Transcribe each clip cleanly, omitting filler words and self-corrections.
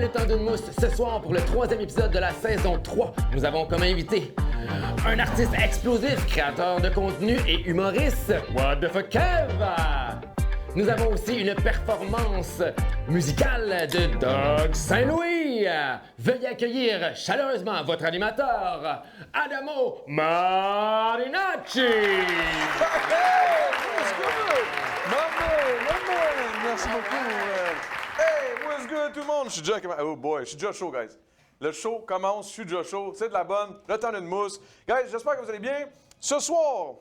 le temps d'une mousse. Ce soir, pour le 3e épisode de la saison 3, nous avons comme invité un artiste explosif, créateur de contenu et humoriste, What the fuck Kev! Nous avons aussi une performance musicale de Doug Saint-Louis. Veuillez accueillir chaleureusement votre animateur, Adamo Marinacci. Hey, what's good? Maman, merci beaucoup. Hey, what's good tout le monde? Je suis déjà... Oh boy, je suis déjà chaud, guys. Le show commence, je suis déjà chaud, c'est de la bonne, le temps d'une mousse. Guys, j'espère que vous allez bien. Ce soir,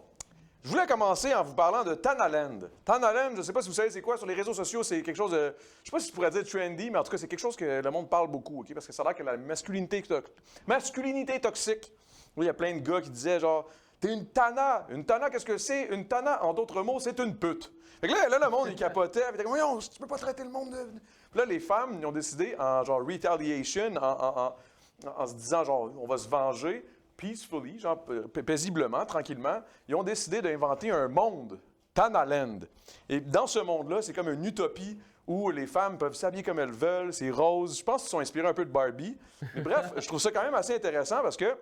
je voulais commencer en vous parlant de Tanaland. Tanaland, je ne sais pas si vous savez c'est quoi, sur les réseaux sociaux, c'est quelque chose de... Je ne sais pas si je pourrais dire trendy, mais en tout cas, c'est quelque chose que le monde parle beaucoup, OK? Parce que ça a l'air que la masculinité toxique. Oui, il y a plein de gars qui disaient genre, t'es une tana. Une tana, qu'est-ce que c'est? Une tana, en d'autres mots, c'est une pute. Fait que là, le monde, il capotait. Il était comme, voyons, tu peux pas traiter le monde de... Puis là, les femmes, ils ont décidé, en genre retaliation, en se disant, genre, on va se venger, peacefully, genre paisiblement, tranquillement, ils ont décidé d'inventer un monde, Tanaland. Et dans ce monde-là, c'est comme une utopie où les femmes peuvent s'habiller comme elles veulent, c'est rose. Je pense qu'ils sont inspirés un peu de Barbie. Mais bref, je trouve ça quand même assez intéressant parce que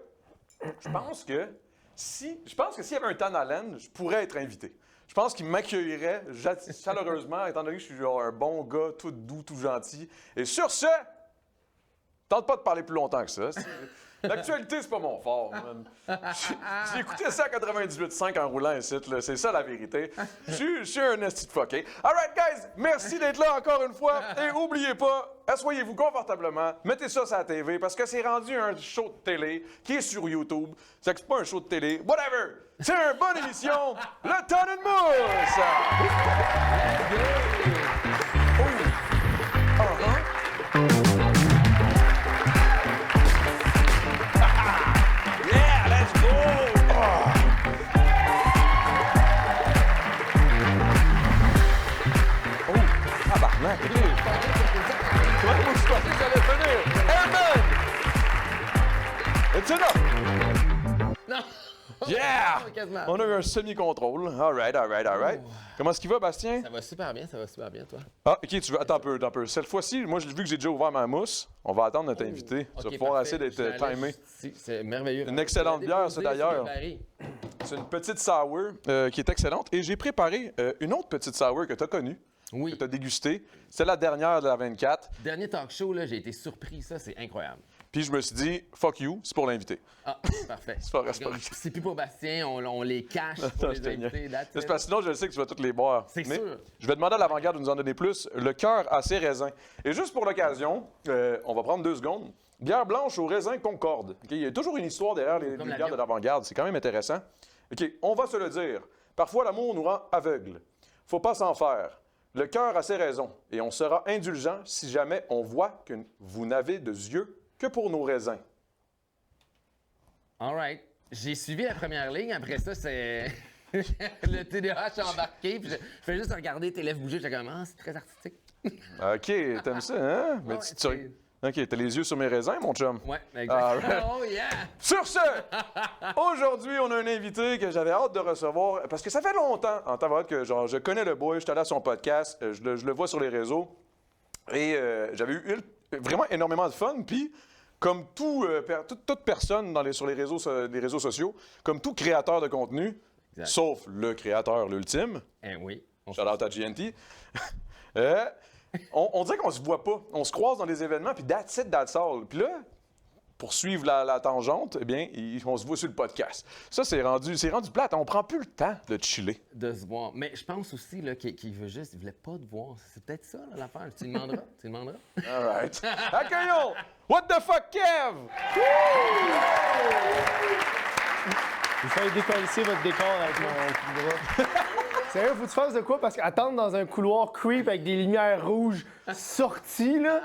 je pense que s'il y avait un Tanaland, je pourrais être invité. Je pense qu'il m'accueillerait chaleureusement, étant donné que je suis genre un bon gars, tout doux, tout gentil. Et sur ce, tente pas de parler plus longtemps que ça. L'actualité, c'est pas mon fort, man. J'ai écouté ça à 98.5 en roulant ici, là. C'est ça la vérité. Je suis un esti de fucké. All right, guys, merci d'être là encore une fois. Et oubliez pas, asseyez-vous confortablement, mettez ça sur la TV, parce que c'est rendu un show de télé qui est sur YouTube. C'est pas un show de télé, whatever. C'est une bonne émission, le temps d'une mousse! It's enough! Non! Yeah! Quasiment. On a eu un semi-contrôle. All right. Comment est-ce qu'il va, Bastien? Ça va super bien, toi. Ah, OK, tu veux... Attends un peu. Cette fois-ci, moi, vu que j'ai déjà ouvert ma mousse, on va attendre notre invité. Tu vas pouvoir essayer d'être timé. C'est merveilleux. Une excellente bière, ça, d'ailleurs. C'est une petite sour qui est excellente. Et j'ai préparé une autre petite sour que tu as connue. Oui. Que tu as dégustée. C'est la dernière de la 24. Dernier talk show, là, j'ai été surpris, ça, c'est incroyable. Puis je me suis dit, fuck you, c'est pour l'invité. Ah, parfait. C'est pas vrai. C'est plus pour Bastien, on les cache pour les invités. C'est parce que sinon, je sais que tu vas toutes les boire. C'est Mais sûr. Je vais demander à l'avant-garde de nous en donner plus. Le cœur à ses raisins. Et juste pour l'occasion, on va prendre 2 secondes. Bière blanche au raisin Concorde. Okay? Il y a toujours une histoire derrière les bières de l'avant-garde. C'est quand même intéressant. OK, on va se le dire. Parfois, l'amour nous rend aveugles. Faut pas s'en faire. Le cœur a ses raisons. Et on sera indulgent si jamais on voit que vous n'avez de yeux que pour nos raisins. All right. J'ai suivi la première ligne. Après ça, c'est le TDAH embarqué. Puis je fais juste regarder tes lèvres bouger. J'ai comme, ah, c'est très artistique. OK, t'aimes ça, hein? Mais Ouais, OK, t'as les yeux sur mes raisins, mon chum? Ouais, exactement. Right. Oh, yeah! Sur ce, aujourd'hui, on a un invité que j'avais hâte de recevoir, parce que ça fait longtemps, en tant que genre, je connais le boy, je suis allé à son podcast, je le vois sur les réseaux, et j'avais eu vraiment énormément de fun, puis comme toute personne sur les réseaux sociaux, comme tout créateur de contenu, Exact. sauf le créateur, l'ultime, Oui. shout out à GNT, on dirait qu'on se voit pas. On se croise dans les événements, puis that's it, that's all. Puis là, pour suivre la tangente, eh bien, on se voit sur le podcast. Ça, c'est rendu plate. On prend plus le temps de chiller. De se voir. Mais je pense aussi là, qu'il veut juste, il voulait pas te voir. C'est peut-être ça, là, l'affaire. Tu lui demanderas. All right. Accueillons What the fuck, Kev! Vous faites décoller votre décor avec mon coup de bras. Sérieux, faut que tu fasses de quoi? Parce qu'attendre dans un couloir creep avec des lumières rouges sorties, là...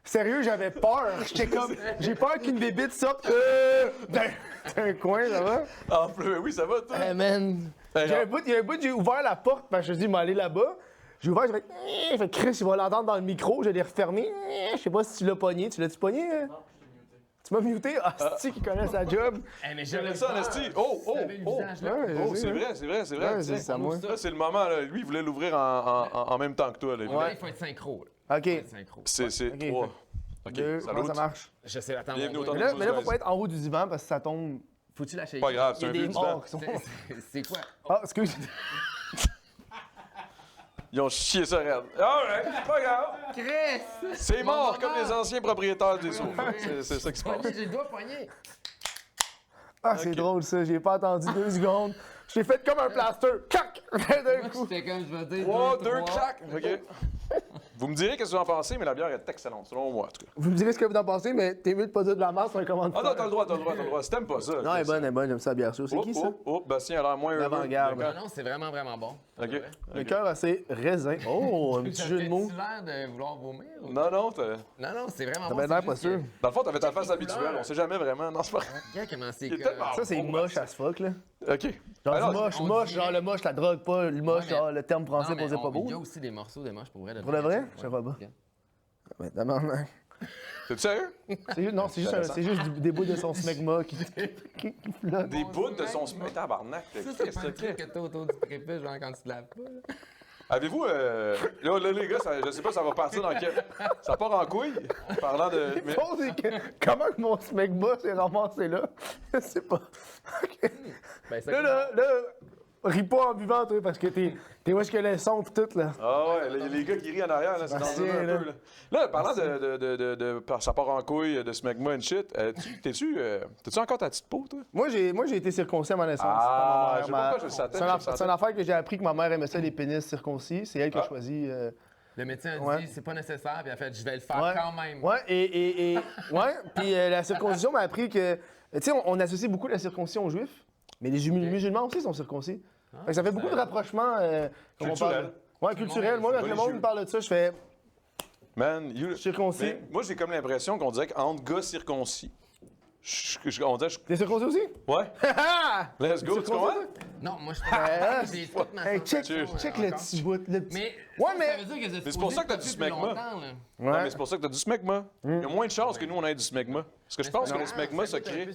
Sérieux, j'avais peur. J'étais comme... J'ai peur qu'une bébite sorte d'un coin, ça va? Ah, oui, ça va, toi? Hey, man. Il y a un bout, j'ai ouvert la porte parce que je me suis dit, je vais aller là-bas. J'ai ouvert, j'ai fait Chris, il va l'entendre dans le micro. Je l'ai refermé. Je sais pas si tu l'as pogné. Tu l'as-tu pogné? Hein? Non, tu m'as muté? Ah, c'est-tu qui connaît sa job? Mais j'aimais ça, Nasty. Oh, c'est vrai. Ouais, c'est à moi. Là, c'est le moment, là. Lui, il voulait l'ouvrir en même temps que toi. Là. Il faut être synchro. Là. OK. Synchro. C'est Ok. 3. OK, 2, salut. comment ça marche? Je sais, attends. Bienvenue au temps Mais de là, News, faut guys. pas être en haut du divan parce que ça tombe. Faut-tu lâcher? Pas grave, Il c'est y a un des vieux divan. morts qui sont. C'est quoi? Ah, excuse. Ils ont chié ça raide. Alright, pas grave. Chris! C'est mort comme les anciens propriétaires des sofas. C'est ça qui se passe. J'ai le doigt poigné. Ah, c'est Ok. drôle ça, j'ai pas attendu 2 secondes. J'ai fait comme un plaster. Cac! D'un Moi, coup. j'étais comme, je vais dire 3, 2, 2, clac. OK. Vous me direz qu'est-ce que vous en pensez, mais la bière est excellente, selon moi, en tout cas. Vous me direz ce que vous en pensez, mais t'es mieux de pas dire de la masse sur un commentaire. Ah non, t'as le droit. Si t'aimes pas ça. Non, elle est bonne, j'aime ça, la bière sûre. C'est qui ça? Bastien a l'air moins heureux. L'avant-garde. D'accord. Non, c'est vraiment, vraiment bon. OK. Le cœur assez raisin. Oh, un petit jeu de mots. Tu l'air de vouloir vomir? Ou... Non, Non, c'est vraiment T'avais bon. l'air c'est pas juste sûr. que- Dans le fond, t'avais ta face les habituelle, couleurs. on sait jamais vraiment. Non, c'est pas vrai. Regarde comment c'est Il est que... tellement Ça, c'est bon, moche as fuck, là. OK. Genre Alors, du moche, on moche, dirait- genre le moche, la drogue, pas le moche, Ouais, mais- genre le terme français Non, pour mais dire pas beau. Il y a aussi des morceaux de moche pour vrai. Pour le vrai? Ouais. Je sais pas. Regarde. Mais tabarnak. T'es sérieux? C'est juste, non, c'est juste des bouts de son smegma qui flottent. Des bouts de son semaine. Tabarnak. Ça, Qu'est-ce c'est que pas un c'est truc que- que t'as autour du prépuce, genre quand tu te laves pas. là. Avez-vous. Là, les gars, je sais pas, ça va partir dans quel. Ça part en couille. Parlant de. Mais- Bon, c'est que, comment que mon smegma s'est ramassé là? Je sais pas. Ok. Ben, ça Là, ris pas en buvant, toi, parce que t'es où est-ce que les sons pis tout, là. Ah ouais, les gars qui rient en arrière, là, c'est Merci, dangereux un là. peu. Là, parlant de ça part en couille, de smegma and shit, t'es-tu encore ta petite peau, toi? Moi, j'ai été circoncis à ma naissance. Ah, par je sais ma pas mère. pourquoi je le sentais, C'est je le une sentais. affaire que j'ai appris que ma mère aimait ça, les pénis circoncis. C'est elle qui a Ah. choisi. Le médecin a Ouais. dit c'est pas nécessaire, puis elle a fait je vais le faire Ouais. quand même. Ouais, ouais. Puis la circoncision m'a appris que. Tu sais, on associe beaucoup la circoncision aux juifs, mais les musulmans aussi sont circoncis. Fait que ça fait beaucoup de rapprochements. comme on Culturel. parle. Ouais, culturel. Moi, quand le monde religieux. me parle de ça, je fais Man, circoncis. mais moi, j'ai comme l'impression qu'on dirait qu'entre gars circoncis, on dirait. T'es circoncis aussi? Ouais, Ah! let's go, tu Circoncis, comprends? toi? Non, moi je Ah, j'ai toute ma Hey, check, sensation, check encore. le petit bout. Le petit... Mais, Ouais, ça, mais- ça veut dire que Mais c'est pour ça que t'as du smegma. Non, mais c'est pour ça que t'as du smegma. Il y a moins de chances que nous, on ait du smegma. Parce que je pense que le smegma se crée.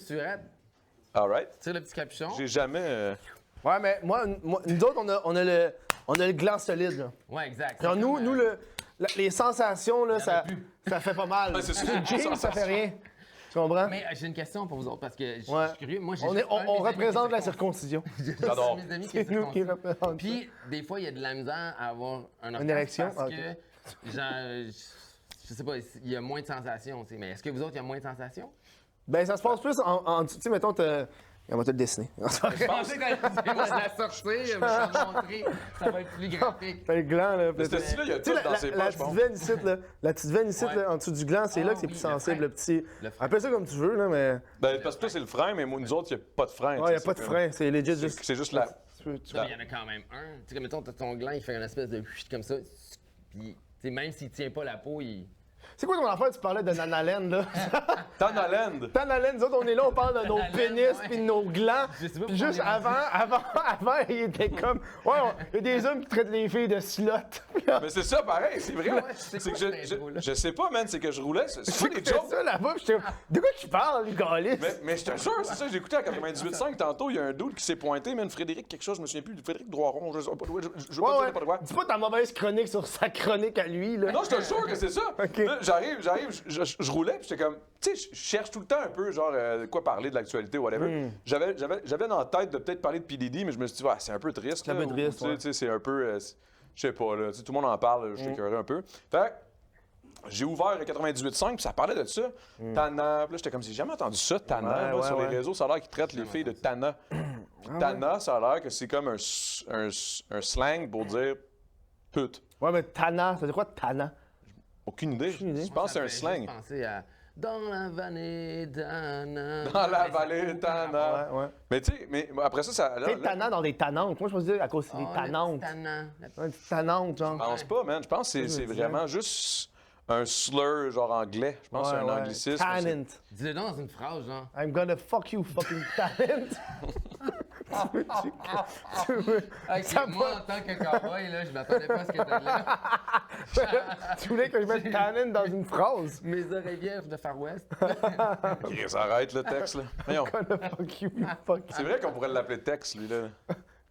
Alright. Tire le petit capuchon. J'ai jamais. Ouais, mais moi, nous autres, on a le gland solide, là. Ouais, exact. Genre, C'est nous, comme, nous les sensations, là, ça fait pas mal. Ouais, c'est ça. Une jean, ça fait rien. Tu comprends? Mais j'ai une question pour vous autres, parce que je Ouais. suis curieux. Moi, j'ai On, juste un de mes on amis représente qui la est circoncision. J'adore. Mes amis qui est C'est nous qui circoncis. représentons. Puis, des fois, il y a de la misère à avoir un orgasme érection? parce Ah, que, genre, je sais pas, il y a moins de sensations, tu sais. Mais est-ce que vous autres, il y a moins de sensations? Ben, ça se passe plus en tu sais, mettons, on va te le dessiner. Je pensais que t'allais dire, moi, de la sortir, je vais te montrer, ça va être plus graphique. T'as le gland, là. Mais ce style-là, il y a Tu sais, tout dans ses la poches, je petite pense. veine ici, là. La petite veine ici, Ouais. là, en dessous du gland, c'est Ah là que c'est oui, plus le sensible, frein. le petit. Le frein. Appelle ça comme tu veux, là, mais. Ben, parce que toi, c'est le frein, mais nous autres, il n'y a pas de frein. Ouais, y a tu pas sais, de c'est frein, c'est legit comme- juste. C'est juste la. Tu peux- Mais il y en a quand même un. Tu sais, comme mettons, t'as ton gland, il fait une espèce de chut comme ça. Puis, tu sais, même s'il tient pas la peau, il. C'est quoi ton affaire? Tu parlais de Nanaland, là? Tanaland. Nanaland, nous autres, on est là, on parle de nos Nanaland, pénis ouais. puis de nos glands. Je sais pas Puis pourquoi juste on est avant, il était comme. Ouais, il y a des hommes qui traitent les filles de slottes. Mais c'est ça, pareil, c'est vrai. Ouais, c'est C'est quoi que cette intro-là? je sais pas, man, c'est que je roulais. C'est pas des J'écoutais jokes. ça là-bas, puis j'étais. De quoi tu parles, les gars? Mais je te jure, c'est ça, j'ai écouté à 98.5 tantôt, il y a un dude qui s'est pointé, man, Frédéric quelque chose, je me souviens plus, Frédéric Droiron, je sais pas, je veux pas dire n'importe quoi. Dis pas ta mauvaise chronique sur sa chronique à lui, là. Non, je te jure que c'est ça. Ok. Là, j'arrive, je roulais, puis j'étais comme, tu sais, je cherche tout le temps un peu, genre, de quoi parler de l'actualité, whatever. J'avais dans la tête de peut-être parler de PDD, mais je me suis dit, ouais, c'est un peu triste. C'est un là, peu ou, triste, tu sais, ouais. tu sais, c'est un peu, je sais pas, là, tu sais, tout le monde en parle, je t'écœurais un peu. Fait que, j'ai ouvert 98.5, puis ça parlait de ça. Tana, puis là, j'étais comme, j'ai jamais entendu ça, Tana. Ouais, Moi, ouais, sur ouais. les réseaux, ça a l'air qu'ils traitent les filles de Tana. Tana, ça a l'air que c'est comme un slang pour dire pute. Ouais, mais Tana, ça veut dire quoi, Tana? Aucune idée. idée. Je pense que c'est un Ça slang. me fait juste penser à Dans la vallée d'Anna. Dans la vallée Tana. Ouais. Mais tu sais, mais après ça, là, T'es tannant dans des tannantes. Moi, je pense dire à cause c'est des tannantes. Ouais, des tannantes, genre. je pense pas, man. Je pense que c'est vraiment juste un slur, genre anglais. Je pense que c'est un anglicisme. Tannant. Dis-le donc dans une phrase, genre. I'm gonna fuck you, fucking talent. Tu veux- Ok, Ça moi, va. en tant que cowboy, là, je m'attendais pas à ce que t'aies là. Tu voulais que je mette talent dans une phrase? Mes oreilles vierges de Far West. Chris, arrête le texte, là. Voyons. Gonna fuck you, fuck. C'est vrai qu'on pourrait l'appeler texte, lui, là.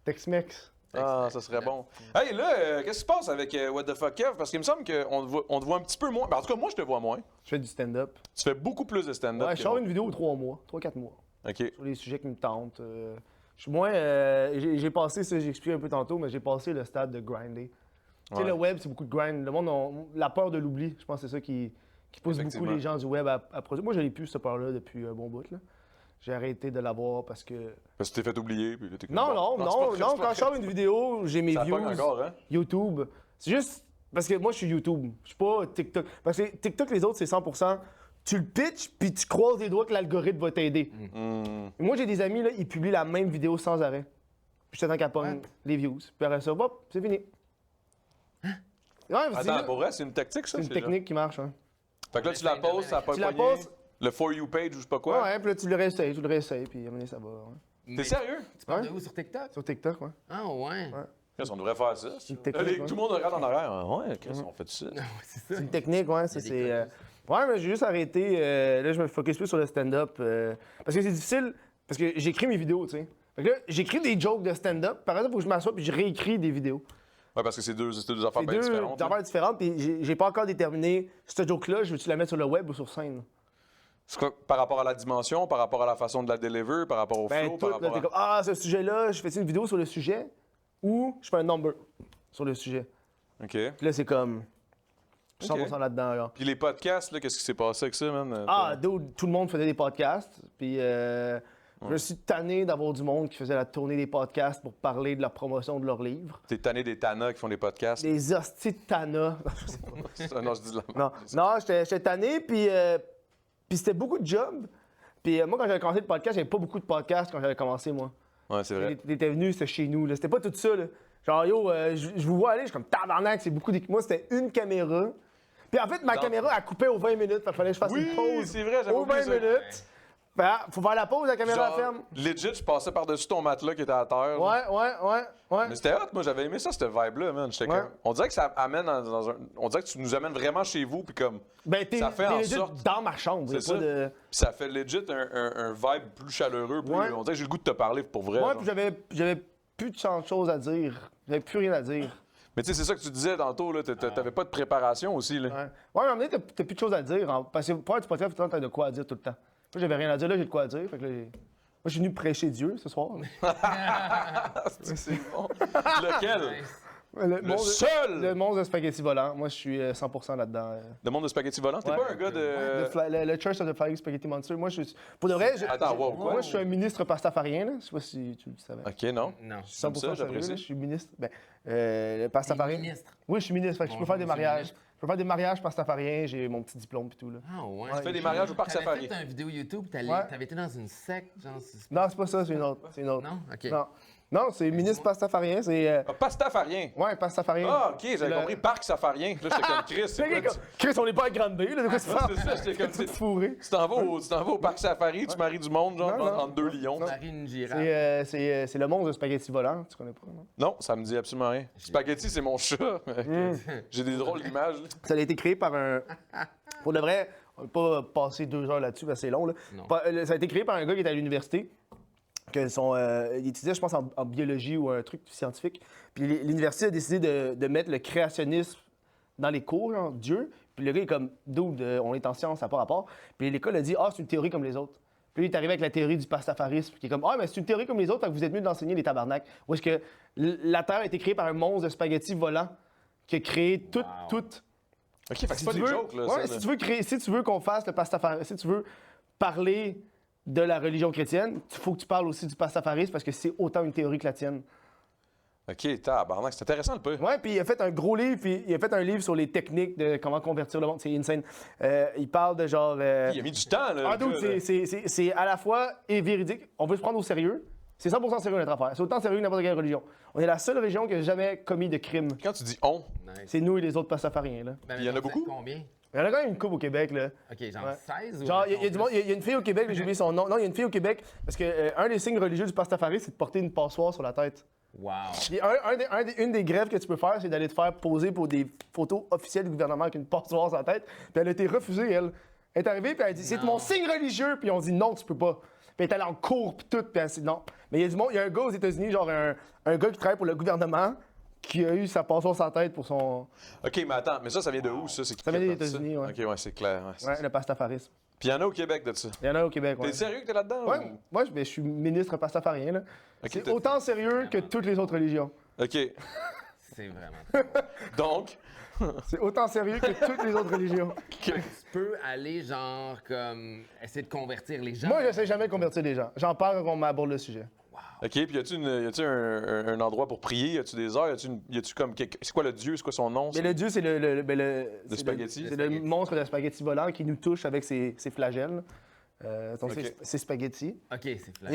Tex-Mex. Ah, ça serait bon. Hey, là, qu'est-ce qui se passe avec What the fuck Kev? Parce qu'il me semble qu'on te voit un petit peu moins. Ben, en tout cas, moi, je te vois moins. Je fais du stand-up. Tu fais beaucoup plus de stand-up. Ouais, que je sors moi. une vidéo 3 mois, 3-4 mois. OK. Sur les sujets qui me tentent. Je suis moins. J'ai passé, ça, j'ai expliqué un peu tantôt, mais j'ai passé le stade de grinder. Tu sais, Ouais. le web, c'est beaucoup de grind. Le monde, la peur de l'oubli, je pense que c'est ça qui pousse beaucoup Effectivement. les gens du web à produire. Moi, je n'ai plus cette peur-là depuis un bon bout. Là. J'ai arrêté de l'avoir parce que. Parce que tu t'es fait oublier. Puis là, t'es comme, Non, bon. non, c'est pas non, vrai, non. c'est pas Quand je vrai. sors une vidéo, j'ai mes Ça views. pogne encore, hein? YouTube. C'est juste parce que moi, je suis YouTube. Je suis pas TikTok. Parce que TikTok, les autres, c'est 100%. Tu le pitches, puis tu croises les doigts que l'algorithme va t'aider. Et moi, j'ai des amis, là, ils publient la même vidéo sans arrêt. Puis je t'attends qu'elle pogne les views. Puis après ça, hop, c'est fini. Ouais, c'est Attends, pour vrai, c'est une tactique, ça? une technique qui marche. Hein. Fait que là, tu la poses, ça a pas Tu la pogné. poses. Le For You page ou je sais pas Ouais, quoi. ouais, puis là, tu le réessayes, puis à un moment donné, ça va. Ouais. T'es sérieux? Tu parles Ouais. de où sur TikTok? Sur TikTok, ouais. Ah, ouais. Chris, on devrait faire ça. une technique, ouais. Tout le monde regarde en arrière. Ouais, Chris, on fait ça. Ouais, c'est ça. C'est une technique, ouais. Ça, Il y a c'est. des Ouais, mais j'ai juste arrêté. Là, je me focus plus sur le stand-up. Parce que c'est difficile. Parce que j'écris mes vidéos, tu sais. Fait que là, j'écris des jokes de stand-up. Par exemple, il faut que je m'assoie puis je réécris des vidéos. Ouais, parce que c'est deux affaires C'est bien deux différentes. là. affaires différentes. Puis j'ai pas encore déterminé cette joke-là, je veux-tu la mettre sur le web ou sur scène? C'est quoi, par rapport à la dimension, par rapport à la façon de la deliver, par rapport au Ben, flow, tout, par là, rapport t'es à... comme, ah, ce sujet-là, je fais une vidéo sur le sujet ou je fais un number sur le sujet. OK. Puis là, c'est comme 100% Ok. là-dedans, là. Puis les podcasts, là, qu'est-ce qui s'est passé avec ça, man? Ah, dude, tout le monde faisait des podcasts. Puis je me suis tanné d'avoir du monde qui faisait la tournée des podcasts pour parler de la promotion de leurs livres. T'es tanné des tanas qui font des podcasts? Des hosties de Tana. Non, je dis de la non, non, j'étais tanné, puis c'était beaucoup de jobs. Puis moi, quand j'avais commencé le podcast, j'avais pas beaucoup de podcasts quand j'avais commencé, moi. Ouais, c'est vrai. T'étais venu, c'était chez nous. Là. C'était pas tout ça. Là. Genre, yo, je vous vois aller, je suis comme tabarnak, c'est beaucoup d'équipements. Moi, c'était une caméra. Puis en fait, ma caméra, elle coupait aux 20 minutes. Il fallait que je fasse Oui, une pause. c'est vrai, j'avais aux oublié 20 ça. minutes. Ben, faut faire la pause, la caméra Genre, ferme. legit, je passais par-dessus ton matelas qui était à terre. là. Ouais. Mais c'était hot, moi j'avais aimé ça, cette vibe-là, man. J'étais Ouais. comme- On dirait que ça amène dans un... On dirait que tu nous amènes vraiment chez vous, puis comme... Ben, t'es Ça fait en legit sorte- dans ma chambre. C'est y a ça. pas de... Puis ça fait legit un vibe plus chaleureux, plus... Ouais. On dirait que j'ai le goût de te parler pour vrai. Ouais, genre. puis j'avais plus de choses à dire. J'avais plus rien à dire. Mais tu sais, c'est ça que tu disais tantôt, là. T'avais pas de préparation aussi, là. Ouais, ouais mais à un moment donné, t'as plus de choses à dire. Parce que pour être podcast, t'as de quoi à dire tout le temps. Moi, j'avais rien à dire, là, j'ai de quoi à dire. Fait que là, moi, je suis venu prêcher Dieu ce soir. C'est bon. Lequel? Le seul! Le monstre de spaghetti volant. Moi, je suis 100% là-dedans. Le monde de spaghetti volant? T'es Ouais. pas un gars de... Le Church of the Flying Spaghetti Monster. Moi, je suis. Pour de vrai, Attends, wow, quoi? moi, je suis un ministre pastafarien. Là. Je sais pas si tu le savais. OK, non. Non. Je suis 100% ça, sérieux, j'apprécie. là. Je suis ministre. Ben, le pastafarien. Ministre. Oui, je suis ministre. Fait que je peux Bonjour, faire des monsieur le mariages. ministre. Je peux faire des mariages pastafariens. J'ai mon petit diplôme et tout. Là. Ah, ouais. Tu fais des mariages au parc T'avais safari. fait une vidéo YouTube, Ouais. t'avais été dans une secte, genre. Non, c'est pas ça, c'est une autre. C'est une autre. Non? OK. Non, non c'est ministre pastafarien. C'est. Ah, pastafarien. Ouais, pastafarien. Ah, OK, j'avais Le- compris parc safarien. Là, j'étais comme Chris. C'est quoi, Chris, on n'est pas à Grande Bay, là. De quoi tu parles? c'est ça, j'étais comme... Tu te fourré. Tu t'en vas au parc safari, tu maries du monde, genre, Non, non. entre deux lions. Marie une girafe. C'est le monstre de spaghetti volant. Tu connais pas, non? Non, ça me dit absolument rien. Spaghetti, c'est mon chat. J'ai des drôles d'images. là. Ça a été créé par un. Pour de vrai, on va pas passer 2 heures là-dessus, parce que c'est long, là. Non. Ça a été créé par un gars qui était à l'université. Il étudiait, je pense, en biologie ou un truc scientifique. Puis l'université a décidé de mettre le créationnisme dans les cours, genre, Dieu. Puis le gars est comme, dude, on est en science, ça n'a pas rapport. Puis l'école a dit, ah, c'est une théorie comme les autres. Puis lui, il est arrivé avec la théorie du pastafarisme, qui est comme, ah, mais c'est une théorie comme les autres, fait que vous êtes mieux d'enseigner les tabarnaks. Ou est-ce que la Terre a été créée par un monstre de spaghetti volant qui a créé tout. OK, fait que c'est pas Si des tu veux- jokes, là. ouais, ça, si tu veux qu'on fasse le pastafarisme, si tu veux parler de la religion chrétienne, il faut que tu parles aussi du pastafarisme parce que c'est autant une théorie que la tienne. OK, tabarnak, c'est intéressant, le peu. Ouais, puis il a fait un gros livre, puis il a fait un livre sur les techniques de comment convertir le monde. C'est insane. Il parle de genre. Il a mis du temps, là. Ah, le dude, gars, là. c'est à la fois et véridique. On veut se prendre au sérieux. C'est 100% sérieux notre affaire. C'est autant sérieux que n'importe quelle religion. On est la seule religion qui n'a jamais commis de crime. Quand tu dis on, Nice. C'est nous et les autres pastafariens, là. Ben, il y en a vous êtes beaucoup? Combien? Il y en a quand même une couple au Québec, là. OK, genre Ouais. 16 ou. Genre, il y a du monde- il y a une fille au Québec, mais j'ai oublié son nom. Non, il y a une fille au Québec, parce que un des signes religieux du pastafarisme, c'est de porter une passoire sur la tête. Wow. Puis une des grèves que tu peux faire, c'est d'aller te faire poser pour des photos officielles du gouvernement avec une passoire sur la tête. Puis elle a été refusée, elle. Elle est arrivée, puis elle a dit, c'est Non. mon signe religieux. Puis on dit, non, tu peux pas. il est allé en cours, puis tout, puis ainsi, non. Mais il y a du monde, il y a un gars aux États-Unis, genre un gars qui travaille pour le gouvernement, qui a eu sa passion sans tête pour son... OK, mais attends, mais ça vient de où, ça? Ça vient des États-Unis, ouais. OK, ouais, c'est clair. Ouais, Ouais, le pastafarisme. Puis il y en a au Québec de ça. Il y en a au Québec, ouais. T'es sérieux que t'es là-dedans? Ouais, ou- moi, je suis ministre pastafarien, là. Ok, C'est t'as- autant sérieux que toutes les autres religions. OK. C'est vraiment. Donc, C'est autant sérieux que toutes les autre religions. Tu peux aller, genre, comme, essayer de convertir les gens. Moi, j'essaie jamais de convertir les gens. J'en parle quand on m'aborde le sujet. OK, puis y a-tu un endroit pour prier? Y a-tu des heures? Y a-tu comme... C'est quoi le dieu? C'est quoi son nom? Mais le dieu, c'est le c'est spaghetti? C'est le monstre de spaghetti volant qui nous touche avec ses flagelles. Donc, Ok. c'est spaghetti. OK, c'est flash.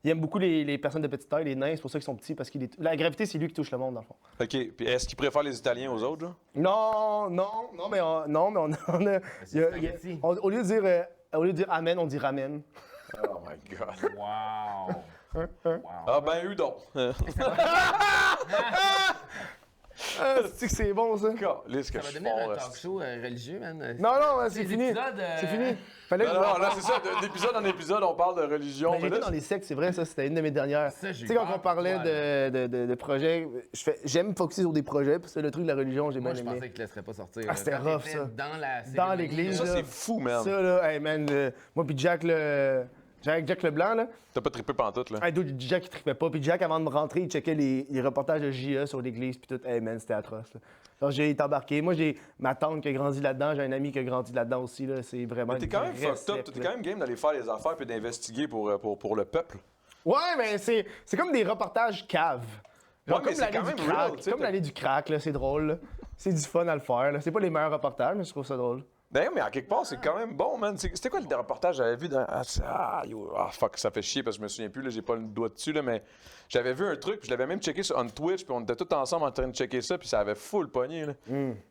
Il aime beaucoup les personnes de petite taille, les nains, c'est pour ça qu'ils sont petits, parce que la gravité, c'est lui qui touche le monde, dans le fond. OK, puis est-ce qu'il préfère les Italiens aux autres, genre? Non, mais on a... C'est spaghetti. au lieu de dire amen, on dit ramen. Oh my God. Wow. Ah ben, Udon. C'est que c'est bon, ça. Calisse que Ça je va suis devenir fort, un là. talk show religieux, man. Non, c'est Des fini. épisodes, C'est fini. Fallait que Non, je- non, là, c'est ça. D'épisode en épisode, on parle de religion. Mais Mais j'étais là, dans les sectes, c'est vrai, ça, c'était une de mes dernières. Ça, j'ai Tu sais, eu quand peur on parlait pour toi, de projets, j'aime focuser sur des projets, puis c'est le truc de la religion, j'ai Moi, bien je aimé. pensais qu'il ne laisserait pas sortir. Ah, c'était Quand rough, t'étais ça. Dans la Dans cérémonie, l'église, ça, là. c'est fou, man. Ça, là, hey man, moi puis Jack Leblanc, là, T'as pas trippé pantoute, là. hey, dude, Jack il trippait pas, puis Jack avant de me rentrer, il checkait les reportages de JE sur l'église, puis tout, hey man, c'était atroce. Là. Alors j'ai été embarqué. Moi, j'ai ma tante qui a grandi là-dedans, j'ai un ami qui a grandi là-dedans aussi, là, c'est vraiment Mais t'es une quand même vraie fucked up. secte, T'es là. quand même game d'aller faire les affaires puis d'investiguer pour le peuple. Ouais, mais c'est comme des reportages caves. Genre Ouais, mais comme c'est l'allée quand du même crack, real, tu sais, comme t'as- l'allée du crack, là, c'est drôle. Là. C'est du fun à le faire. Là. C'est pas les meilleurs reportages, mais je trouve ça drôle. D'ailleurs, mais à quelque part, c'est quand même bon, man. C'était quoi le reportage que j'avais vu dans. Fuck, ça fait chier parce que je me souviens plus, là, j'ai pas le doigt dessus, là, mais j'avais vu un truc, puis je l'avais même checké sur on Twitch, puis on était tous ensemble en train de checker ça, puis ça avait full pogné, là.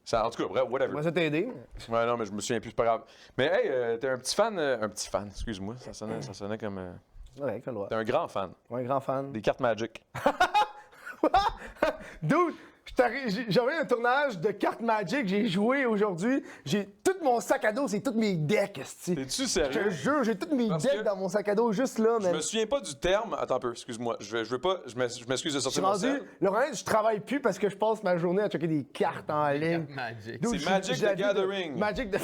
Ça, en tout cas, bref, whatever. Moi, ça t'a aidé. Ouais, non, mais je me souviens plus, c'est pas grave. Mais hey, t'es un petit fan, excuse-moi, ça sonnait comme. Ouais, t'as le droit. T'es un grand fan Ouais, un grand fan. des cartes Magic. Dude, j'ai envoyé un tournage de cartes Magic, j'ai joué aujourd'hui. J'ai tout mon sac à dos, c'est tous mes decks, esti. T'es-tu Je te sérieux? jure, j'ai tous mes Parce decks que- dans mon sac à dos juste là, Je man. me souviens pas du terme. Attends un peu, excuse-moi. Je veux pas. Je m'excuse de Je suis sortir mon rendu. sel. Laurent, je travaille plus parce que je passe ma journée à checker des cartes en ligne. Magic. Dude, C'est j'ai- Magic j'ai the la vie de- Gathering. Magic the...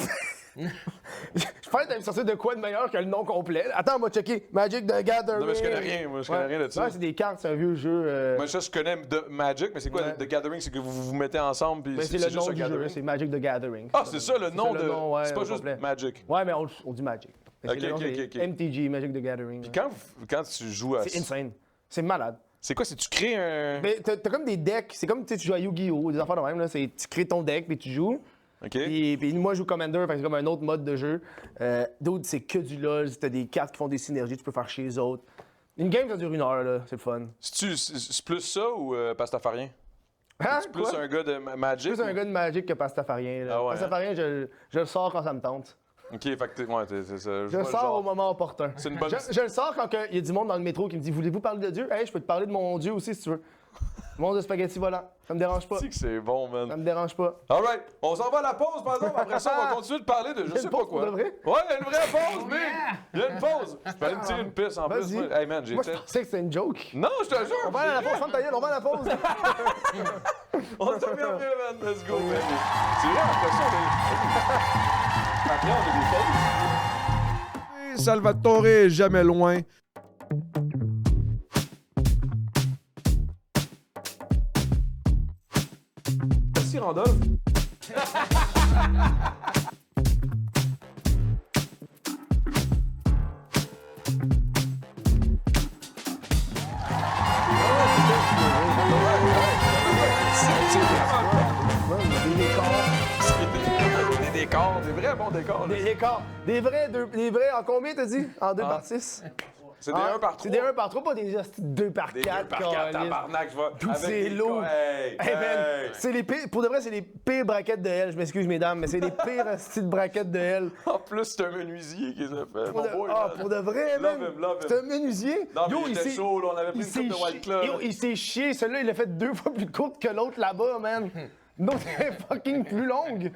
Je pense que t'allais me sortir de quoi de meilleur que le nom complet. Attends, on va checker. Magic the Gathering. Non, mais je connais rien, moi, je connais rien de ça. Ouais, c'est des cartes, c'est un vieux jeu. Moi, ça, je connais de Magic, mais c'est quoi Ouais. The Gathering? C'est que vous vous mettez ensemble, puis Ben, c'est le juste nom un du jeu, gathering? c'est Magic the Gathering. Ah, c'est ça le nom de. ouais, C'est pas au juste complet. Magic. Ouais, mais on dit Magic. Mais Ok, c'est le nom, ok, c'est ok, ok. MTG, Magic the Gathering. ouais. Quand tu joues à. C'est insane. C'est malade. C'est quoi? C'est tu crées un. Mais t'as comme des decks, c'est comme tu sais, tu joues à Yu-Gi-Oh! Des affaires de même, là. Tu crées ton deck, puis tu joues. OK? Puis moi, je joue Commander, fait que c'est comme un autre mode de jeu. D'autres, c'est que du LOL. T'as des cartes qui font des synergies, tu peux faire chez les autres. Une game, ça dure 1 heure, là. C'est le fun. C'est plus ça ou pastafarien? Hein? C'est plus Quoi? un gars de Magic? Plus un gars de Magic que Pastafarien. Là. Ah ouais, Pastafarien, je le sors quand ça me tente. OK, fait que ouais, c'est ça. Je le sors au moment opportun. C'est une bonne- Je le sors quand il y a du monde dans le métro qui me dit voulez-vous parler de Dieu? Hey, je peux te parler de mon Dieu aussi si tu veux. Monde de spaghetti volant. Ça me dérange pas. C'est que c'est bon, Ça man. me dérange pas. Alright, on s'en va à la pause, par exemple. Après ça, on va continuer de parler de je Il y a sais une pas pause quoi. pour de vrai? Ouais, il y a une vraie pause, big! Il y a une pause. Je vais aller me tirer une pisse en plus. Vas-y. moi. Hey, man, j'ai Moi, je fait. pensais que c'était une joke. Non, je te jure! On va aller à la pause, ferme ta gueule, on va à la pause. On se revient après, man. Let's go, man. C'est vrai, après ça, Après, on a des pauses. Salvatore est jamais loin. Merci, Randolph. Des décors. Des décors, des vrais bons décors. là. Des décors. Des vrais, en combien t'as dit? En 2 par 6? C'est des 1 par 3. C'est des 1 par 3, pas des 2 par 4. Des 2 par 4, tabarnak, je vois. Tout Avec c'est des lourd. Hey, Hey, man, hey. c'est les pires, pour de vrai, c'est les pires braquettes de L. Je m'excuse, mesdames, mais c'est les pires petites braquettes de L. En plus, c'est un menuisier qui les a fait. Pour Mon de, boy, ah, man. pour de vrai, Love man. him, love him. C'est un menuisier. Non, mais il était s'est- chaud, là, on avait pris il une coupe de s'est White chi- Club. Yo, il s'est chié. Celui-là, il l'a fait 2 fois plus courte que l'autre là-bas, man. L'autre est fucking plus longue.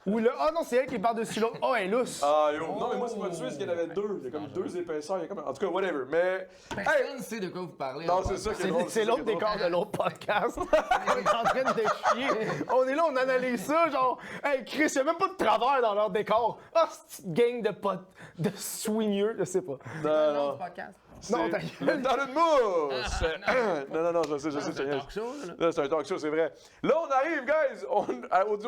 Ou là, ah non, c'est elle qui est par-dessus l'autre. Oh, elle est lousse. Ah, yo. Non, mais moi, c'est pas tué, c'est qu'il y en avait deux. Il y a comme deux épaisseurs. Il y a comme... En tout cas, whatever. Mais. Personne ne sait de quoi vous parlez. Non, c'est ça qui est drôle. C'est l'autre décor de l'autre podcast. On est en train de chier. On est là, on analyse ça, genre, hey Chris, y'a même pas de travers dans leur décor. Ah, cette gang de potes, de swingeux, je sais pas. Non, Non, non. podcast. Non, ta C'est gueule. le temps d'une mousse! Non, je sais, C'est un talk show, là. Là, c'est un talk show, c'est vrai. Là, on arrive, guys,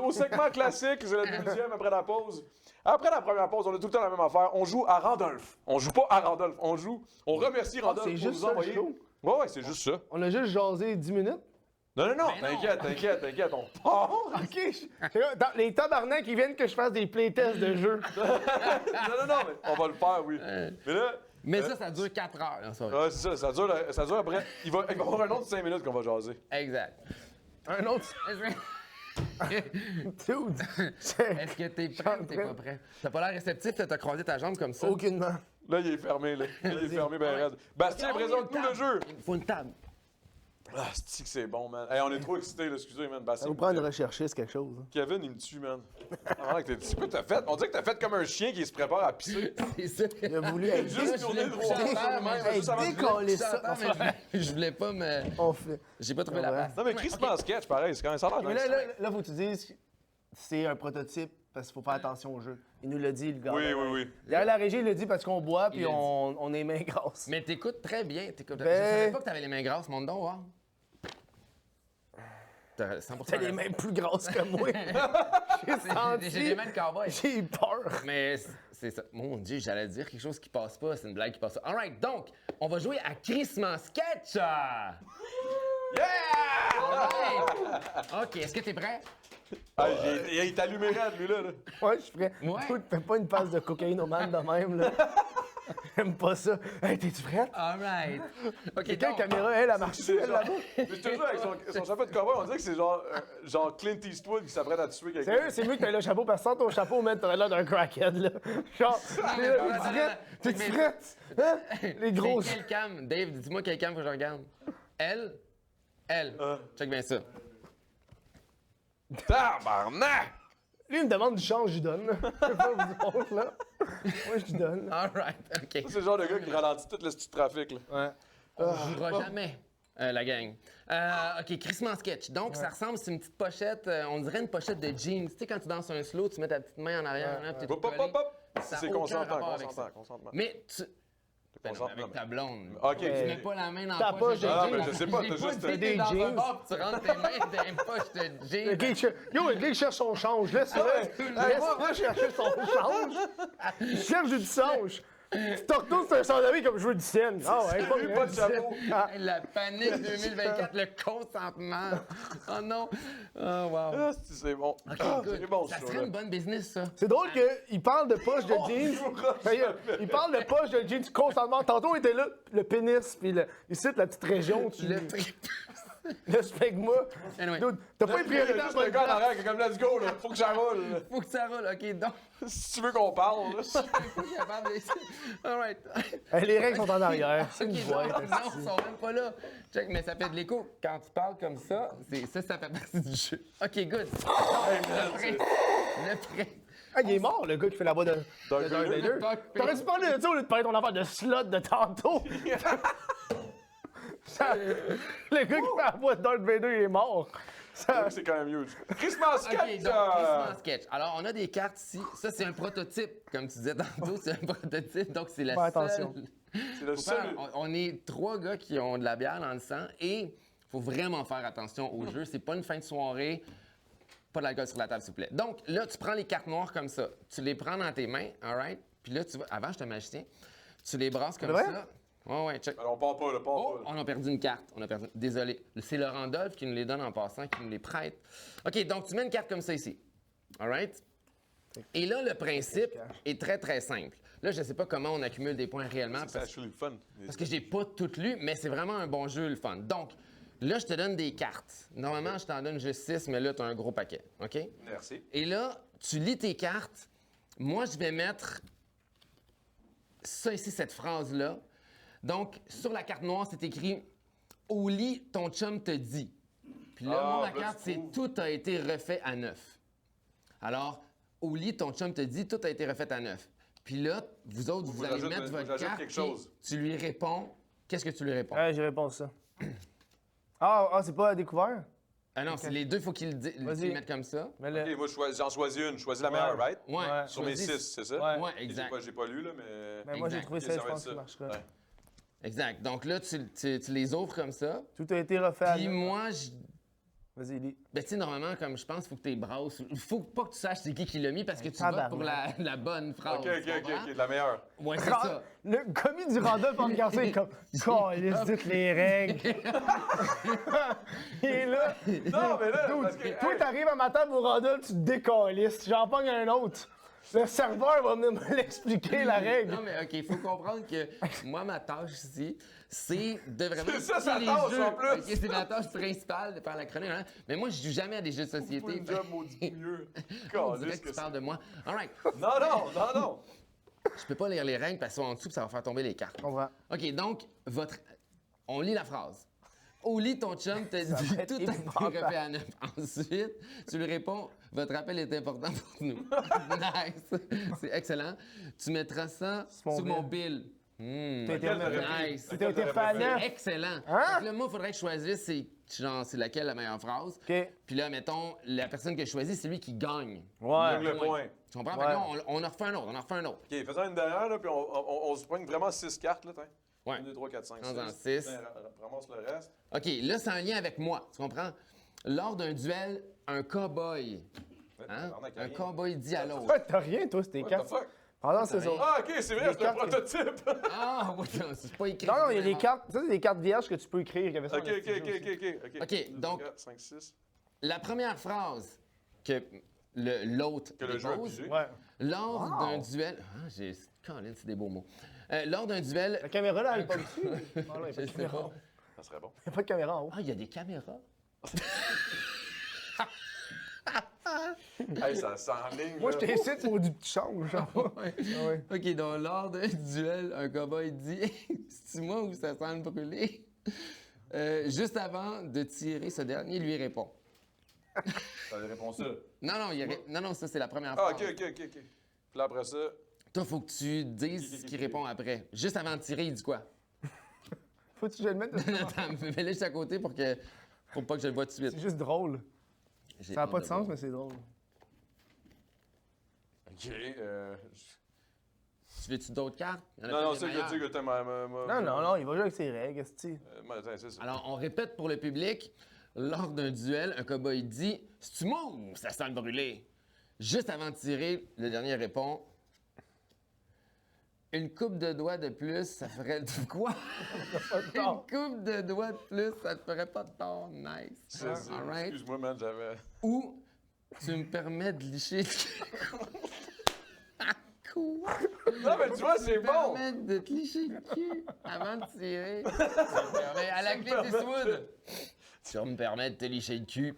au segment classique, c'est le deuxième après la pause. Après la première pause, on a tout le temps la même affaire. On joue à Randolph. On joue pas à Randolph, on remercie Randolph c'est pour juste nous ça, le envoyer. show? Ouais, c'est juste ça. On a juste jasé 10 minutes. Non, Ben non. t'inquiète, on part. OK. Dans les tabarnaks, ils viennent que je fasse des playtests de jeux. Non, mais on va le faire, oui. Mais là. Mais ça dure 4 heures. Là, ça. Ouais, c'est ça dure après. Il va y avoir un autre 5 minutes qu'on va jaser. Exact. Un autre. Dude. Est-ce que t'es prêt ou t'es pas prêt? T'as pas l'air réceptif, t'as croisé ta jambe comme ça. Aucunement. Là, il est fermé, là. Il est fermé, ben raide. Bastien, présente-nous le jeu. Il faut une table. Ah, c'est que c'est bon, man. Hey, on est trop excités, là. Excusez, man. Bastien. Ça vous prend une recherchiste, quelque chose. Hein. Kevin, il me tue, man. Ah, c'est quoi t'as fait? On dirait que t'as fait comme un chien qui se prépare à pisser. C'est ça. Il a voulu être Juste tourner le droit sur lui-même, Hey, juste avant de- décoller ça. Je voulais pas me. On fait. J'ai pas trouvé la Ouais. place. Non, mais Chris en sketch, pareil, c'est quand même ça a Mais l'air là, faut que tu dises, c'est un prototype parce qu'il faut faire attention au jeu. Il nous l'a dit, le gars. Oui. Derrière la régie, il l'a dit parce qu'on boit puis l'a dit. on est main grasse. Mais t'écoutes très bien. Je Ben- savais pas que t'avais les mains grasses, mon don, hein? T'as 100% T'as les raison. mains plus grasses que moi. J'ai senti. J'ai les mains de cowboy. J'ai eu peur. Mais c'est ça. Mon Dieu, j'allais dire quelque chose qui passe pas. C'est une blague qui passe pas. Alright, donc, on va jouer à Christmas Sketch. Yeah! Alright. OK, est-ce que t'es prêt? Ah, il est allumé raide, lui, là. Ouais, je suis prêt. Ouais. Écoute, fais pas une passe de cocaïne au man de même, là. J'aime pas ça. Hey, t'es-tu prête? Alright. OK, Quelle donc, caméra, elle a marché, C'est elle, genre- là-bas? Mais je te jure, avec son chapeau de cowboy, on dirait que c'est genre Clint Eastwood qui s'apprête à tuer quelqu'un. Sérieux, c'est mieux que t'aies le chapeau, parce que sans ton chapeau, man, t'aurais l'air d'un crackhead, là. Genre, mais t'es attends, prête? attends, T'es-tu mais- prête? Hein? Les grosses. c'est quelle cam? Dave, dis-moi quelle cam faut que je regarde. Elle? Check bien ça. Tabarnak! Lui, il me demande du change, je lui donne. Je sais pas vous autres, là. Moi, je lui donne. Alright, OK. C'est le genre de gars qui ralentit tout le petit trafic, là. Ouais. On jouera jamais, la gang. OK, Christmas Sketch. Donc, ça ressemble, c'est une petite pochette, on dirait une pochette de jeans. Tu sais, quand tu danses un slow, tu mets ta petite main en arrière, là, puis t'es Hop, tout hop, collé. hop, hop! Ça a C'est aucun consentant, rapport avec ça. consentement. Mais tu... Ben non, Consentement, avec ta blonde. OK. Tu mets pas la main dans Ta la poche de poche de Ah, jeans. mais je sais pas, t'as J'ai juste dit, t'es des dans un jeans. bar, puis tu rentres tes mains dans une poche de jeans. Le gars, le gars, il cherche son change. Laisse-le chercher son change. Il cherche du change. Tu te retournes sur un sans-abri comme je veux du scène. Ah ouais, Pas de chapeau. Ah. La panique 2024, le consentement. Oh non. Oh wow. Ah, c'est bon. OK, Ah, good. c'est bon, Ça ce serait show-là. une bonne business, ça. C'est drôle qu'il parle de poche de jeans. Sérieux, il parle de poche de jeans constamment. Tantôt, il était là, le pénis, puis il cite la petite région, Le truc. le spegma. Anyway. Dude, t'as pas une Il y a priorité juste à le gars en arrière qui est comme let's go, là. Faut que ça roule. Faut que ça roule. OK, donc, Si tu veux qu'on parle, là. je suis pas capable de... All right. Les règles sont en arrière. C'est OK, une non, boîte. non, ils sont même pas là. Check, mais ça fait de l'écho. Quand tu parles comme ça, ça fait partie du jeu. OK, good. Le prêt. Ah, il est mort, le gars qui fait la voix de Darth Darth Vader. Vader. T'aurais dû parler de ça au lieu de parler de ton affaire de slot de tantôt. Le gars qui fait la voix de Darth Vader, il est mort. Ça- C'est quand même huge. Christmas OK, sketch! donc, Christmas Sketch. Alors, on a des cartes ici. Ça, c'est un prototype. Comme tu disais tantôt, c'est un prototype. Donc, c'est la Fais seule... attention. C'est le Faut faire- seul. on est 3 gars qui ont de la bière dans le sang et il faut vraiment faire attention au jeu. C'est pas une fin de soirée. Pas de l'alcool sur la table, s'il vous plaît. Donc, là, tu prends les cartes noires comme ça. Tu les prends dans tes mains, all right? Puis là, tu vas... Avant, j'étais magicien. Tu les brasses comme vrai? ça. Ouais, check. Alors, on part pas, là, part Oh, pas. Là. on a perdu une carte. On a perdu... Désolé. C'est le Randolph qui nous les donne en passant, qui nous les prête. OK, donc tu mets une carte comme ça ici. All right? Et là, le principe est très, très simple. Là, je sais pas comment on accumule des points réellement C'est parce, actually le fun. parce que j'ai pas tout lu, mais c'est vraiment un bon jeu, le fun. Donc, là, je te donne des cartes. Normalement, je t'en donne juste 6, mais là, tu as un gros paquet. OK? Merci. Et là, tu lis tes cartes. Moi, je vais mettre ça ici, cette phrase-là. Donc, sur la carte noire, c'est écrit « Au lit, ton chum te dit ». Puis là, moi, ma là, carte, tu c'est trouves. tout a été refait à neuf. Alors, au lit, ton chum te dit tout a été refait à neuf. Puis là, vous autres, vous allez j'ajoute- mettre faut votre j'ajoute carte. quelque puis chose. Tu lui réponds. Qu'est-ce que tu lui réponds? Ouais, j'ai répondu ça. Ah, c'est pas à découvert? Ah non, c'est les deux, il faut qu'ils Vas-y. le mettent comme ça. Mais le... OK, moi, j'en choisis une. Je choisis la meilleure, right? Ouais. Ouais. Sur mes choisis- 6, c'est ça? Ouais. Ouais, Ok, exact. j'ai pas lu, là, mais... Mais moi, j'ai Exact. trouvé Ok, ça, ça je va pense être que ça ça. marchera. Ouais. Exact. Donc là, tu les offres comme ça. Tout a été refait à Puis neuf. moi, je. Vas-y, lis. Ben, tu sais, normalement, comme je pense, il faut que tu brasses. Il faut pas que tu saches c'est qui l'a mis parce que tu Tabarnak. votes pour la bonne phrase. OK, tu comprends? OK, la meilleure. Ouais, c'est ça. Le commis du Randolph en Garcia est comme. Calisse, dites les règles. Il est là. Non, mais là, Dude, parce que... toi, hey, t'arrives à ma table au Randolph, tu te décalisses. J'en pogne un autre. Le serveur va venir me l'expliquer, la règle. Non, mais OK, il faut comprendre que moi, ma tâche ici, c'est de vraiment. C'est ça, sa les tâche, jeux. en plus. OK, c'est ma tâche principale de faire la chronique. Hein? Mais moi, je joue jamais à des jeux de Pour société. une job maudit mieux. On dirait Calisse que tu que parles de moi. All right. Non. Je peux pas lire les règles parce qu'ils sont en dessous puis ça va faire tomber les cartes. Je comprends. OK, donc, on lit la phrase. Au lit, ton chum te dit va être tout a été épouvantable. refait à neuf. Ensuite, tu lui réponds votre appel est important pour nous. Nice. C'est excellent. Tu mettras ça mon sur mon bill. T'as été Laquelle refait- t'aurais Nice. pris? Tout a été refait à neuf. Excellent. Hein? Donc là, moi, il faudrait que je choisisse c'est laquelle la meilleure phrase. OK. Puis là, mettons, la personne que je choisis, c'est lui qui gagne. Ouais. Le point. Tu comprends? Ouais. Fait que là, on en refait un autre. OK, faisons une dernière, là, puis on se prend vraiment 6 cartes, là, tiens. Ouais. 1, 2, 3, 4, 5, Prends-en 6. six. Ramasse le reste. OK, là, c'est un lien avec moi. Tu comprends? Lors d'un duel, un cow-boy. Hein? Tabarnak, y a Un rien. cow-boy dit à l'autre. Ouais, t'as rien, toi, c'était What the cartes. fuck? Pendant ces rien. autres. Ah, OK, c'est vrai, Des c'est un cartes. prototype. Ah, oui, non, c'est pas écrit. Non, il y a des cartes. Ça, c'est des cartes vierges que tu peux écrire. Il y avait ça OK, dans le petit jeu aussi. OK. OK, donc- 5, 6. La première phrase que l'autre Que le jeu a dépose, pigé. Ouais. lors Wow. d'un duel... Ah, j'ai... Colin, c'est des beaux mots. Lors d'un duel... La caméra, là, elle est pas dessus. Ah, là, il n'y a pas Je de sais caméra. pas. Ça serait bon. Il n'y a pas de caméra en haut. Ah, il y a des caméras? Hey, ça s'enligne. Moi, là. je t'incite pour du petit change. Genre. Ouais. Ah ouais. OK, donc lors d'un duel, un cowboy dit « C'est-tu moi ou ça sent le brûler? » Juste avant de tirer, ce dernier lui répond. Ça répond ça. Non, ça, c'est la première Ah, phrase. OK. Puis là, après ça... Toi, faut que tu dises ce qu'il répond après. Juste avant de tirer, il dit quoi? Faut-tu que je le mette? Attends, mets-le juste à côté pour pas que je le vois tout de C'est suite. juste drôle. J'ai Ça n'a hâte pas de sens, voir. mais c'est drôle. OK, Tu veux-tu d'autres cartes? Il y en a Non, plein non, des c'est que je meilleures. dis que t'as Non, il va jouer avec ses règles, esti. Attends, c'est ça. Alors, on répète pour le public. Lors d'un duel, un cowboy dit « C'est-tu moi ou ça sent le brûler? » Juste avant de tirer, le dernier répond « Une coupe de doigts de plus, ça ferait... » Quoi? Une coupe de doigts de plus, ça te ferait pas de tort. Nice. All right. Excuse-moi, man, j'avais... Ou tu me permets de licher... Quoi? Non, mais tu vois, c'est Tu me bon! permets de te licher le cul avant de tirer. Tu me permets à la Clint Eastwood. Tu me permets de te licher le cul.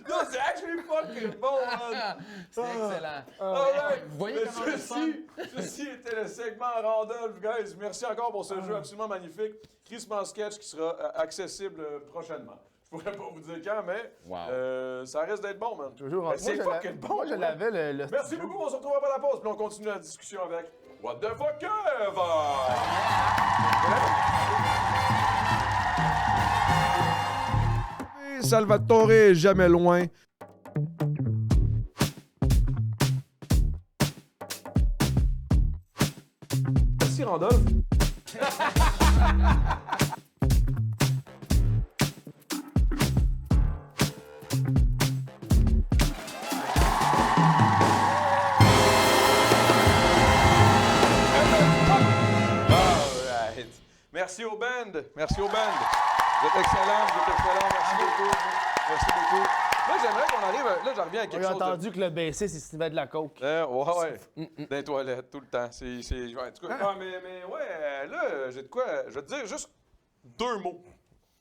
Non, c'est actually fucking bon, man! C'est excellent. Alright! Vous voyez Mais comment c'est ceci était le segment Randolph, guys. Merci encore pour ce jeu absolument magnifique. Christmas Sketch qui sera accessible prochainement. Je pourrais pas vous dire quand, mais Wow. ça reste d'être bon, man. Toujours Ben, c'est fucking bon! Moi, je man. l'avais, le Merci studio. beaucoup, on se retrouve après la pause, puis on continue la discussion avec What the fuck Kev? Salvatore est jamais loin. Merci, Randolph. Alright. Merci au band. Merci au band. Vous êtes excellents, Merci beaucoup. Merci beaucoup. Là, j'aimerais qu'on arrive. Là, j'en reviens à quelque J'ai chose. entendu que le bassiste, il se met de la coke. Ouais. Dans les toilettes, tout le temps. Ouais, en tout cas, mais ouais, là, j'ai de quoi. Je vais te dire juste 2 mots.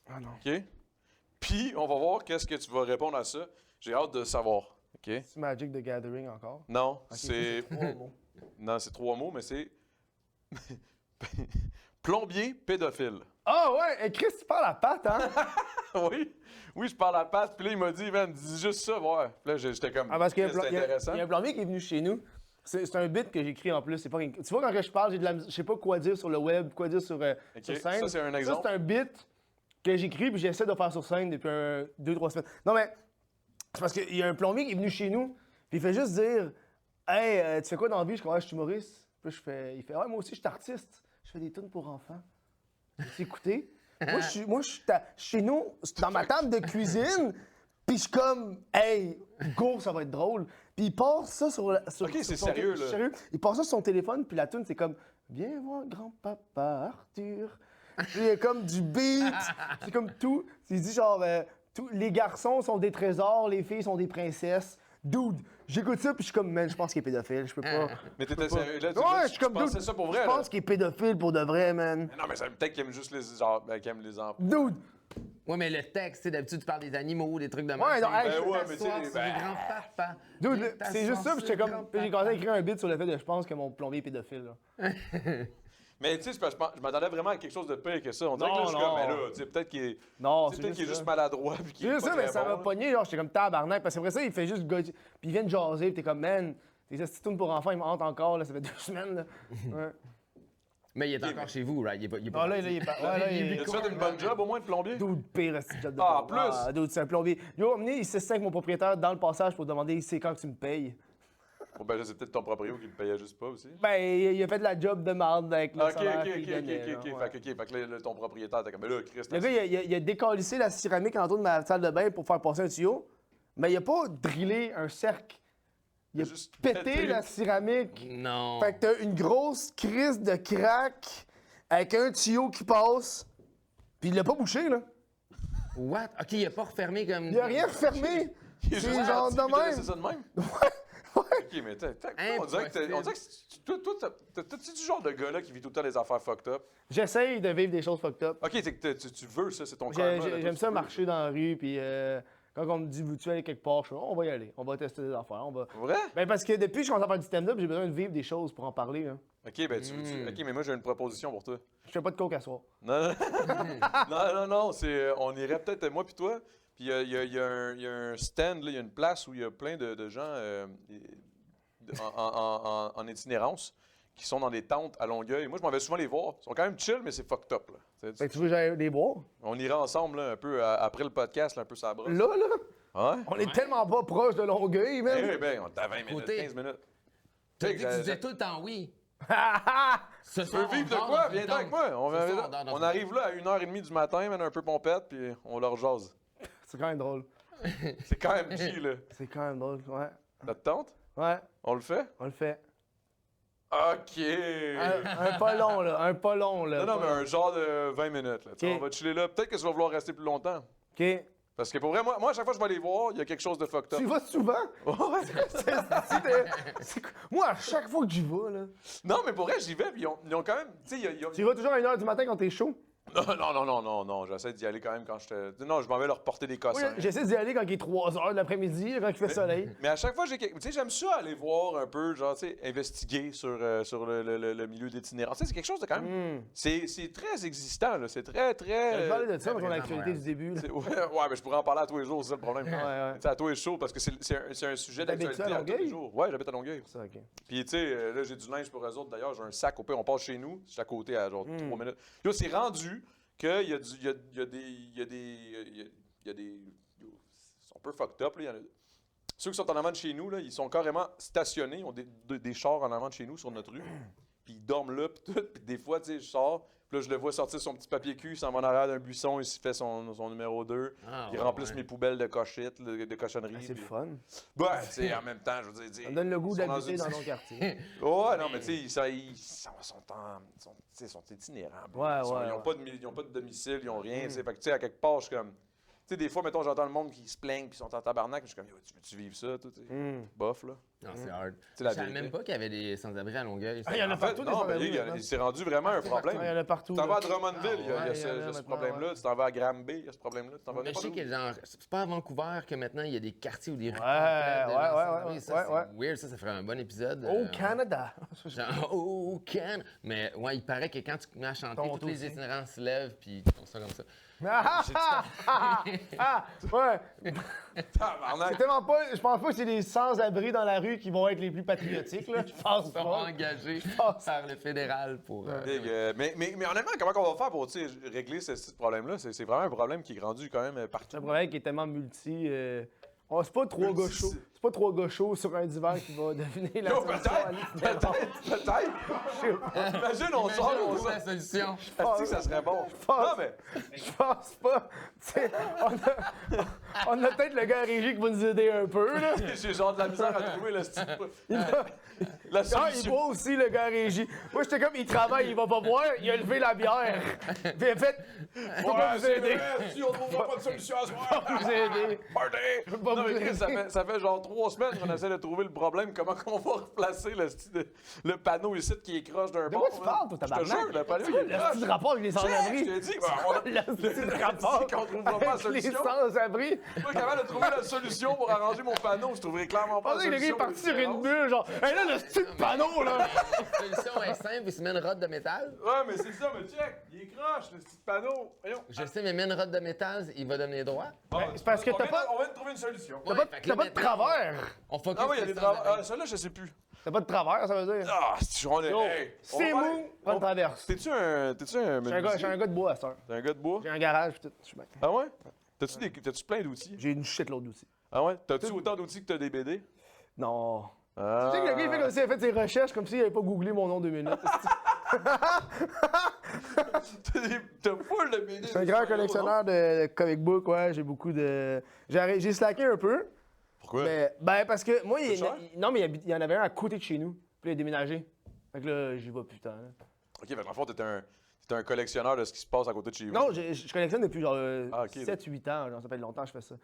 Ah non. OK? Puis, on va voir qu'est-ce que tu vas répondre à ça. J'ai hâte de savoir. OK? C'est Magic the Gathering encore. Non, c'est. 3 mots. Non, c'est 3 mots, mais c'est. Plombier pédophile. Ah ouais, Chris, tu parles à Pat, hein? Oui, je parle à Pat, puis là, il m'a dit, man, dis juste ça, ouais. Puis là, j'étais comme, Ah, parce qu'il y a, c'est intéressant. il y a un plombier qui est venu chez nous. C'est un bit que j'écris en plus. C'est pas... Tu vois, quand je parle, je sais pas quoi dire sur le web, quoi dire sur scène. Ça, c'est un exemple. Ça, c'est un bit que j'écris puis j'essaie de faire sur scène depuis 2-3 semaines. Non, mais c'est parce qu'il y a un plombier qui est venu chez nous, puis il fait juste dire « Hey, tu fais quoi dans la vie? » Je suis comme « Je suis humoriste. » Puis il fait « Ouais, moi aussi, je suis artiste. Je fais des tunes pour enfants. » J'ai écouté. Moi, je suis chez nous, dans ma table de cuisine, puis je suis comme « Hey, go, ça va être drôle. » Puis il passe ça sur OK, c'est sérieux, là. Sérieux. Il passe ça sur son téléphone, puis la tune, c'est comme « Viens voir grand-papa Arthur. » Puis il y a comme du beat, c'est comme tout. Il dit genre, les garçons sont des trésors, les filles sont des princesses. Dude, j'écoute ça, puis je suis comme, man, je pense qu'il est pédophile, je peux pas. Mais t'étais sérieux, là, Ouais, je suis comme, pensais ça pour vrai, je là. pense qu'il est pédophile pour de vrai, man. Non, mais ça peut-être qu'il aime juste les, genre, qu'il aime les enfants. Dude! Ouais, mais le texte, tu sais, d'habitude, tu parles des animaux, des trucs de Ouais, non, hey, ouais, mais tu sais, grand-papa. Dude, c'est juste ça, puis j'étais comme, puis j'ai commencé à écrire un bit sur le fait que je pense que mon plombier est pédophile, là. Mais tu sais, c'est parce que je m'attendais vraiment à quelque chose de pire que ça. On dirait que là, je suis Non, comme, non. mais là, tu sais, peut-être qu'il est, Non, tu sais, c'est peut-être qu'il est juste juste ça. maladroit. Puis qu'il C'est est juste ça, pas mais très ça bon, m'a là. pogné, genre, j'étais comme tabarnak, parce qu'après ça, il fait juste puis il vient de jaser, puis t'es comme, man, tes astuces pour enfants, ils me hantent encore, là, ça fait 2 semaines, là. Ouais. Mais il est encore chez vous, right? Il est pas Ah, là, il est pas. Ouais, là, il est. As-tu fait une bonne job au moins de plombier? Dude, pire esti de job de Ah, plombier. plus? Ah, dude, c'est un plombier. Yo, amené, il s'est avec mon propriétaire dans le passage pour demander c'est quand que tu me payes. Bon, ben là, c'est peut-être ton proprio qui le payait juste pas aussi. Ben, il a fait de la job de marde avec le Ok, salaire ok, qu'il gagnait, là, ouais. Fait que là, ton propriétaire, t'es comme, mais là, Christ, Le gars, il a décalissé la céramique en entour de ma salle de bain pour faire passer un tuyau, mais il a pas drillé un cercle. Il a Il a juste pété pété. la céramique. Non. Fait que t'as une grosse crise de crack avec un tuyau qui passe, puis il l'a pas bouché, là. What? OK, il a pas refermé comme... Il a rien refermé. Il est C'est juste genre parti, de puis t'as même. laissé ça de même? Ouais. Ok, mais on dirait que toi, t'es du genre de gars-là qui vit tout le temps des affaires fucked up. J'essaye de vivre des choses fucked up. Ok, c'est que tu veux ça, c'est ton karma. là, toi, J'aime tu ça veux. marcher dans la rue, puis quand on me dit veux-tu aller quelque part, je fais on va y aller, on va tester des affaires, on va. Vrai? Ben parce que depuis que je commence à faire du stand-up, j'ai besoin de vivre des choses pour en parler. Hein. Ok, ben ok, mais moi j'ai une proposition pour toi. Je fais pas de coke à soir. Non, non, c'est on irait peut-être moi puis toi. Puis il y a un stand, là, il y a une place où il y a plein de gens en itinérance qui sont dans des tentes à Longueuil. Moi, je m'en vais souvent les voir. Ils sont quand même chill, mais c'est fucked up. Là. Fait que tu veux que j'aille les boire? On ira ensemble là, un peu après le podcast, là, un peu ça brosse. Là, Ouais? on est tellement pas proche de Longueuil, Eh même. oui, ben, on est à 20 minutes, Côté. 15 minutes. T'as dit que tu j'ai- disais tout le temps oui. Ce Tu veux vivre de quoi? Viens avec moi. On arrive là à 1h30 du matin, man, un peu pompette, puis on leur jase. C'est quand même drôle. C'est quand même G, là. C'est quand même drôle, ouais. Ça te tente? Ouais, On le fait? on le fait. OK! Un pas long, là. Un pas long, là. Non, mais un genre de 20 minutes. Là. Tu sais, Ok. On va chiller là. Peut-être que tu vas vouloir rester plus longtemps. OK. Parce que pour vrai, moi à chaque fois que je vais aller voir, il y a quelque chose de fucked up. Tu y vas souvent? Ouais. Moi, à chaque fois que j'y vais, là. Non, mais pour vrai, j'y vais, puis ils ont quand même. Tu sais, Tu y vas toujours à 1h du matin quand t'es chaud? Non. J'essaie d'y aller quand même quand j'étais. Non, je m'en vais leur porter des Oui, cossins. j'essaie d'y aller quand il est 3h de l'après-midi, quand il fait soleil. Mais à chaque fois, tu sais, j'aime ça aller voir un peu, genre, tu sais, investiguer sur le milieu d'itinérance. Tu sais, c'est quelque chose de quand même. C'est très existant, là. C'est très. Je vais parler de ça dans présent, l'actualité ouais. du début. Là. Ouais, mais je pourrais en parler à tous les jours, c'est ça le problème. Ouais. Tu sais, à tous les jours, parce que c'est un sujet T'habites-tu d'actualité à à tous les Longueuil? jours. Ouais, j'habite à Longueuil. Ça, OK. Puis, tu sais, là, j'ai du linge pour eux autres. D'ailleurs, j'ai un sac au pire. On passe chez nous. C'est à côté à genre 3 minutes. Là, c'est rendu qu'il y a des. Ils sont un peu fucked up. Là. Ceux qui sont en avant de chez nous, là, ils sont carrément stationnés. Ils ont des chars en avant de chez nous sur notre rue. Puis ils dorment là. Puis tout. Puis des fois, tu sais, je sors. Puis là, je le vois sortir son petit papier cul. Il s'en va en arrière d'un buisson. Il s'y fait son numéro 2. Ah, il ouais, remplisse ouais. mes poubelles de cochettes, de cochonneries. C'est le puis- fun. Ouais, tu sais, en même temps, je veux dire. Ça me donne le goût ils sont d'habiter dans une- ton quartier. Ouais, non, mais tu sais, ils sont itinérants. Ouais, Ils n'ont ouais. pas de domicile, ils n'ont rien. tu sais. Fait que, tu sais, à quelque part, je suis comme. sais, des fois, mettons, j'entends le monde qui se plaigne puis sont en tabarnak. Je suis comme, yo, tu veux-tu vivre ça, toi? Bof, là. Non, c'est hard. C'est la Je savais vérité. même pas qu'il y avait des sans-abri à Longueuil. Il y en a En fait, partout des non, mais sans-abri, il maintenant. s'est rendu vraiment un problème. Il y en a partout. Tu t'en vas à là. Drummondville, il y a ouais, ce il y en a ce maintenant, problème-là. ouais. Tu t'en vas à Granby, il y a ce problème-là. Tu t'en vas Mais je sais n'importe que genre, c'est pas à Vancouver que maintenant il y a des quartiers ou des rues. Ouais, complètes de gens sans abri. ouais, Ça, c'est weird, ça ferait un bon épisode. Au Canada. Genre, au Canada. Mais ouais, il paraît que quand tu te mets à chanter, Toronto tous les aussi. itinérants se lèvent puis ils font ça comme ça. Ouais. Tabarnak. C'est tellement pas. Je pense pas que c'est les sans-abri dans la rue qui vont être les plus patriotiques, là. Je pense Ils sont pas. engagés pense. par le fédéral pour. Big, mais honnêtement, comment on va faire pour tu sais, régler ce problème-là? C'est vraiment un problème qui est rendu quand même partout. C'est un problème qui est tellement multi. C'est pas trois gars chauds. C'est pas trois gars chauds sur un divan qui va devenir la Yo, solution à l'itinérance. peut-être. Imagine, on sort, on trouve sort. la solution. Est-ce que ça serait bon? pense- Non, mais Je pense pas. Tu sais, on a peut-être le gars à régie qui va nous aider un peu, là. j'ai genre de la misère à trouver le style. La Ah, il solution. boit aussi, le gars à régie. Moi, j'étais comme, il travaille, il va pas boire, il a levé la bière. Puis il a fait, je peux pas vous aider. Si on trouvera pas de solution à ce soir. Vous aider. Party! pas Non, mais vous Chris, ça fait genre 3 semaines qu'on essaie de trouver le problème. Comment qu'on va replacer le panneau ici qui est croche d'un De bord? quoi tu parles, toi, Je te tabarnak? jure, le panneau, il est Le croche. petit rapport avec les Je sans-abri. t'ai dit, on Le petit rapport qu'on trouvera pas la avec les solution. sans-abri. Je suis pas capable de trouver la solution pour arranger mon panneau. Je trouverais clairement Je pas la pensais que le gars est solution. parti sur une bulle, genre, hey, là, le petit panneau, là. La solution est simple, il se met une rod de métal. Ouais, mais c'est ça, mais check. Il est croche, le petit panneau. Voyons. Je sais, mais mets une rod de métal, il va donner droit. Bon, c'est parce que on t'as vient pas- de- On vient de trouver une solution. Ouais, T'as fait que là, pas de maintenant, travers. On focus Ah oui, il y a sur des les travaux. sans-abri. Ah, celle-là, je sais plus. T'as pas de travers, ça veut dire. Ah, si on est. Yo, Hey, on c'est va mou, faire- pas de traverse. T'es-tu un. Je suis un gars de bois, à cette heure. T'es un gars de bois? J'ai un garage, pis tout. Je suis bien. Ah ouais? T'as-tu plein d'outils? J'ai une shitload d'outils. Ah ouais? T'as-tu autant d'outils que t'as des BD? Non. Ah. Tu sais que le gars, il fait comme s'il avait fait ses recherches, comme s'il avait pas googlé mon nom 2 minutes. T'as full de BD. Je suis un grand collectionneur de comic book, ouais. J'ai beaucoup de. J'ai slacké un peu. Pourquoi? Mais, ben, parce que moi, C'est cher? non, mais il y en avait un à côté de chez nous. Puis il a déménagé. Fait que là, j'y vais plus tant. Là. Ok, fait dans le fond, t'es un collectionneur de ce qui se passe à côté de chez vous. Non, je collectionne depuis genre Ah, ok. 7-8 ans. Genre, ça fait longtemps que je fais ça.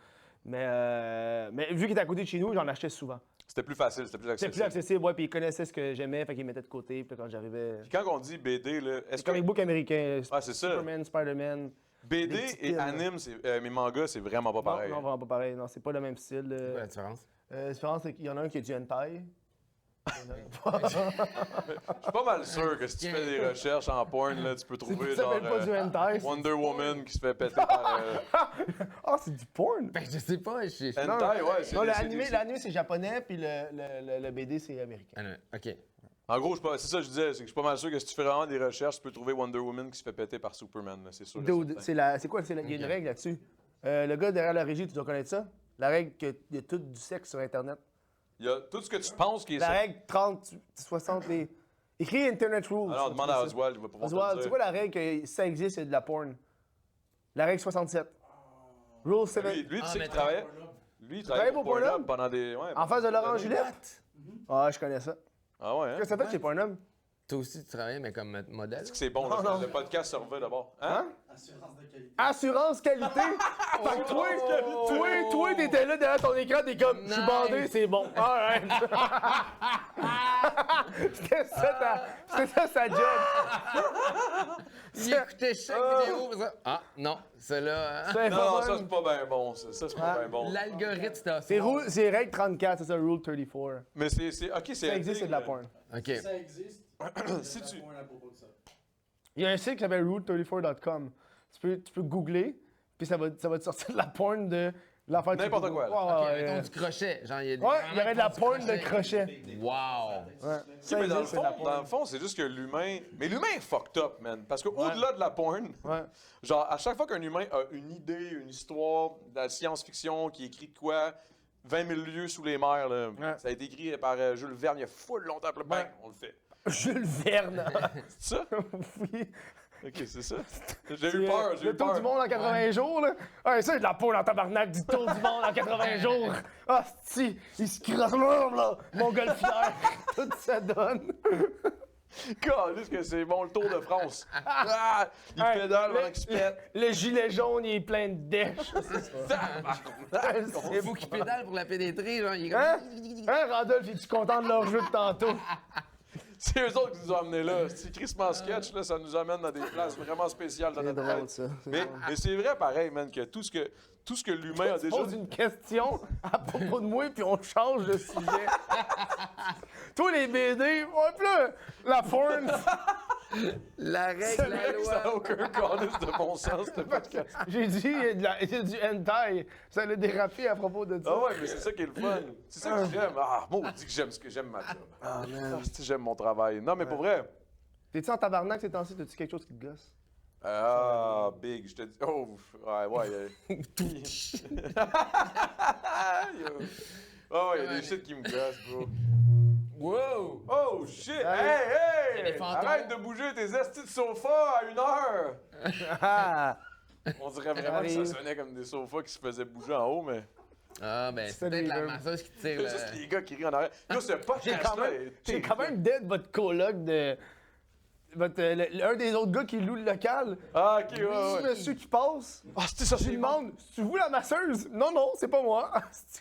Mais vu qu'il était à côté de chez nous, j'en achetais souvent. C'était plus facile, c'était plus C'était accessible. plus accessible, ouais, puis il connaissait ce que j'aimais, fait qu'il mettait de côté. Puis là, quand j'arrivais. Puis quand on dit BD, là, est-ce que. Comic book américain, Ah, c'est ça. Superman, Spider-Man. BD des petites et films. anime, mes mangas, c'est vraiment pas pareil. Non, non, vraiment pas pareil. Non, c'est pas le même style. C'est quoi la différence? La différence, c'est qu'il y en a un qui est du hentai. Je suis pas mal sûr que si tu fais des recherches en porn, là, tu peux trouver Ça genre s'appelle pas du hentai. Wonder Woman qui se fait péter par. Ah, c'est du porn! Ben, je sais pas, Hentai, ouais, c'est Non, c'est des- l'anime, c'est japonais, puis le BD, c'est américain. Ah, non, OK. En gros, c'est ça que je disais, c'est que je suis pas mal sûr que si tu fais vraiment des recherches, tu peux trouver Wonder Woman qui se fait péter par Superman, là, c'est sûr. Dude, c'est quoi? Il y a une règle là-dessus. Le gars derrière la régie, tu dois connaître ça? La règle qu'il y a tout du sexe sur Internet. Il y a tout ce que tu penses qui est La ça. règle 30, 60, Écris Internet Rules. Alors, demande à Oswald, il va pouvoir te Oswald, le c'est dire. quoi la règle que si ça existe, c'est de la porn? La règle 67. Rule 7. Lui, tu sais mais qu'il travaillait. Lui, il travaillait travaillait pour pour Pornhub Pornhub? pendant des. Ouais, En face de Laurent Juliette? What? Ah, je connais ça. Ah ouais, hein? Qu'est-ce que ça fait chez Pornhub? Toi aussi, tu travaillais, mais comme modèle? C'est que c'est bon, là, Non, non. le podcast se revêt d'abord. Hein? Assurance qualité. Fait que toi, t'étais là derrière ton écran, t'es comme, je suis Nice. bandé, c'est bon. Alright. C'était ça sa job. Il écoutait chaque vidéo pour ça. Ah, non, celle-là. hein? C'est Non, pas non, bon. ça c'est pas bien bon. Ça c'est pas bien bon. L'algorithme, c'était C'est règle 34, c'est ça, rule 34. Mais c'est. Ok, c'est. Ça existe, c'est de la porn. OK. Ça existe. Si tu. Point à propos de ça. Il y a un site qui s'appelle rule34.com. Tu peux googler, puis ça va te sortir de la porn de l'affaire. que tu N'importe googles. quoi, là. Ouais, OK, ouais, mettons du crochet. Genre, il y a des- ouais, il y aurait de la du porn de crochet. crochet. Wow! Ouais. Ça Mais dans le existe, c'est de la fond, porn. c'est juste que l'humain. Mais l'humain est fucked up, man. Parce qu'au-delà de la porn, Ouais. genre, à chaque fois qu'un humain a une idée, une histoire, de la science-fiction qui écrit de quoi, 20 000 lieues sous les mers, là, Ouais. ça a été écrit par Jules Verne il y a full longtemps, puis là, bang, Ouais. on le fait. Jules Verne. C'est ça? Oui. Ok, c'est ça. J'ai eu peur, j'ai eu Le tour peur. du monde en 80 jours, là. Ah, ça, c'est de la porn en tabarnak du tour du monde en 80 jours. Ah, si, il se crosse là, montgolfière. Tout ça donne. Calisse que c'est bon, le Tour de France. Ah, il Hey, pédale pendant qu'il se pète. Le gilet jaune, il est plein de dèches. Il faut qu'il pédale pour la pénétrer, genre. Il est Hein? comme... Hein, Randolph, es-tu content de leur jeu de tantôt? C'est eux autres qui nous ont amenés là. C'est Christmas Sketch, là, ça nous amène dans des places vraiment spéciales dans notre tête. ça. Mais c'est vrai pareil, man, que tout ce que l'humain a Tu déjà... poses une question à propos de moi, puis on change de sujet. Toi, les BD, ouais, puis là, la porn, La règle, C'est la vrai que ça n'a loi. aucun calice de bon sens, ce podcast. j'ai dit, il y a du hentai. Ça allait déraper à propos de ça. Ah ouais, mais c'est ça qui est le fun. C'est ça que j'aime. Ah, maudit que j'aime ce que j'aime ma job. Ah, si j'aime mon travail. Non, mais pour vrai. T'es-tu en tabarnak ces temps-ci? T'as-tu quelque chose qui te gosse? Ah, big, je te dis. Oh, ouais. Oh, il y a des shit qui me gossent, bro. Wow! Oh, shit! Hey. Hey, hey! Il y a des fantômes. Arrête de bouger tes estis de sofa à 1 heure! Ah! On dirait vraiment que ça sonnait comme des sofas qui se faisaient bouger en haut, mais. Ah, ben, c'est peut-être la masseuse qui tire C'est le... juste les gars qui rient en arrière. Yo, ce podcast-là est J'ai quand même dead votre coloc de. Un des autres gars qui loue le local. Ah, ok, Ce ouais. monsieur qui passe. Ah, c'était ça, Je lui c'est demande, c'est vous la masseuse? Non, c'est pas moi.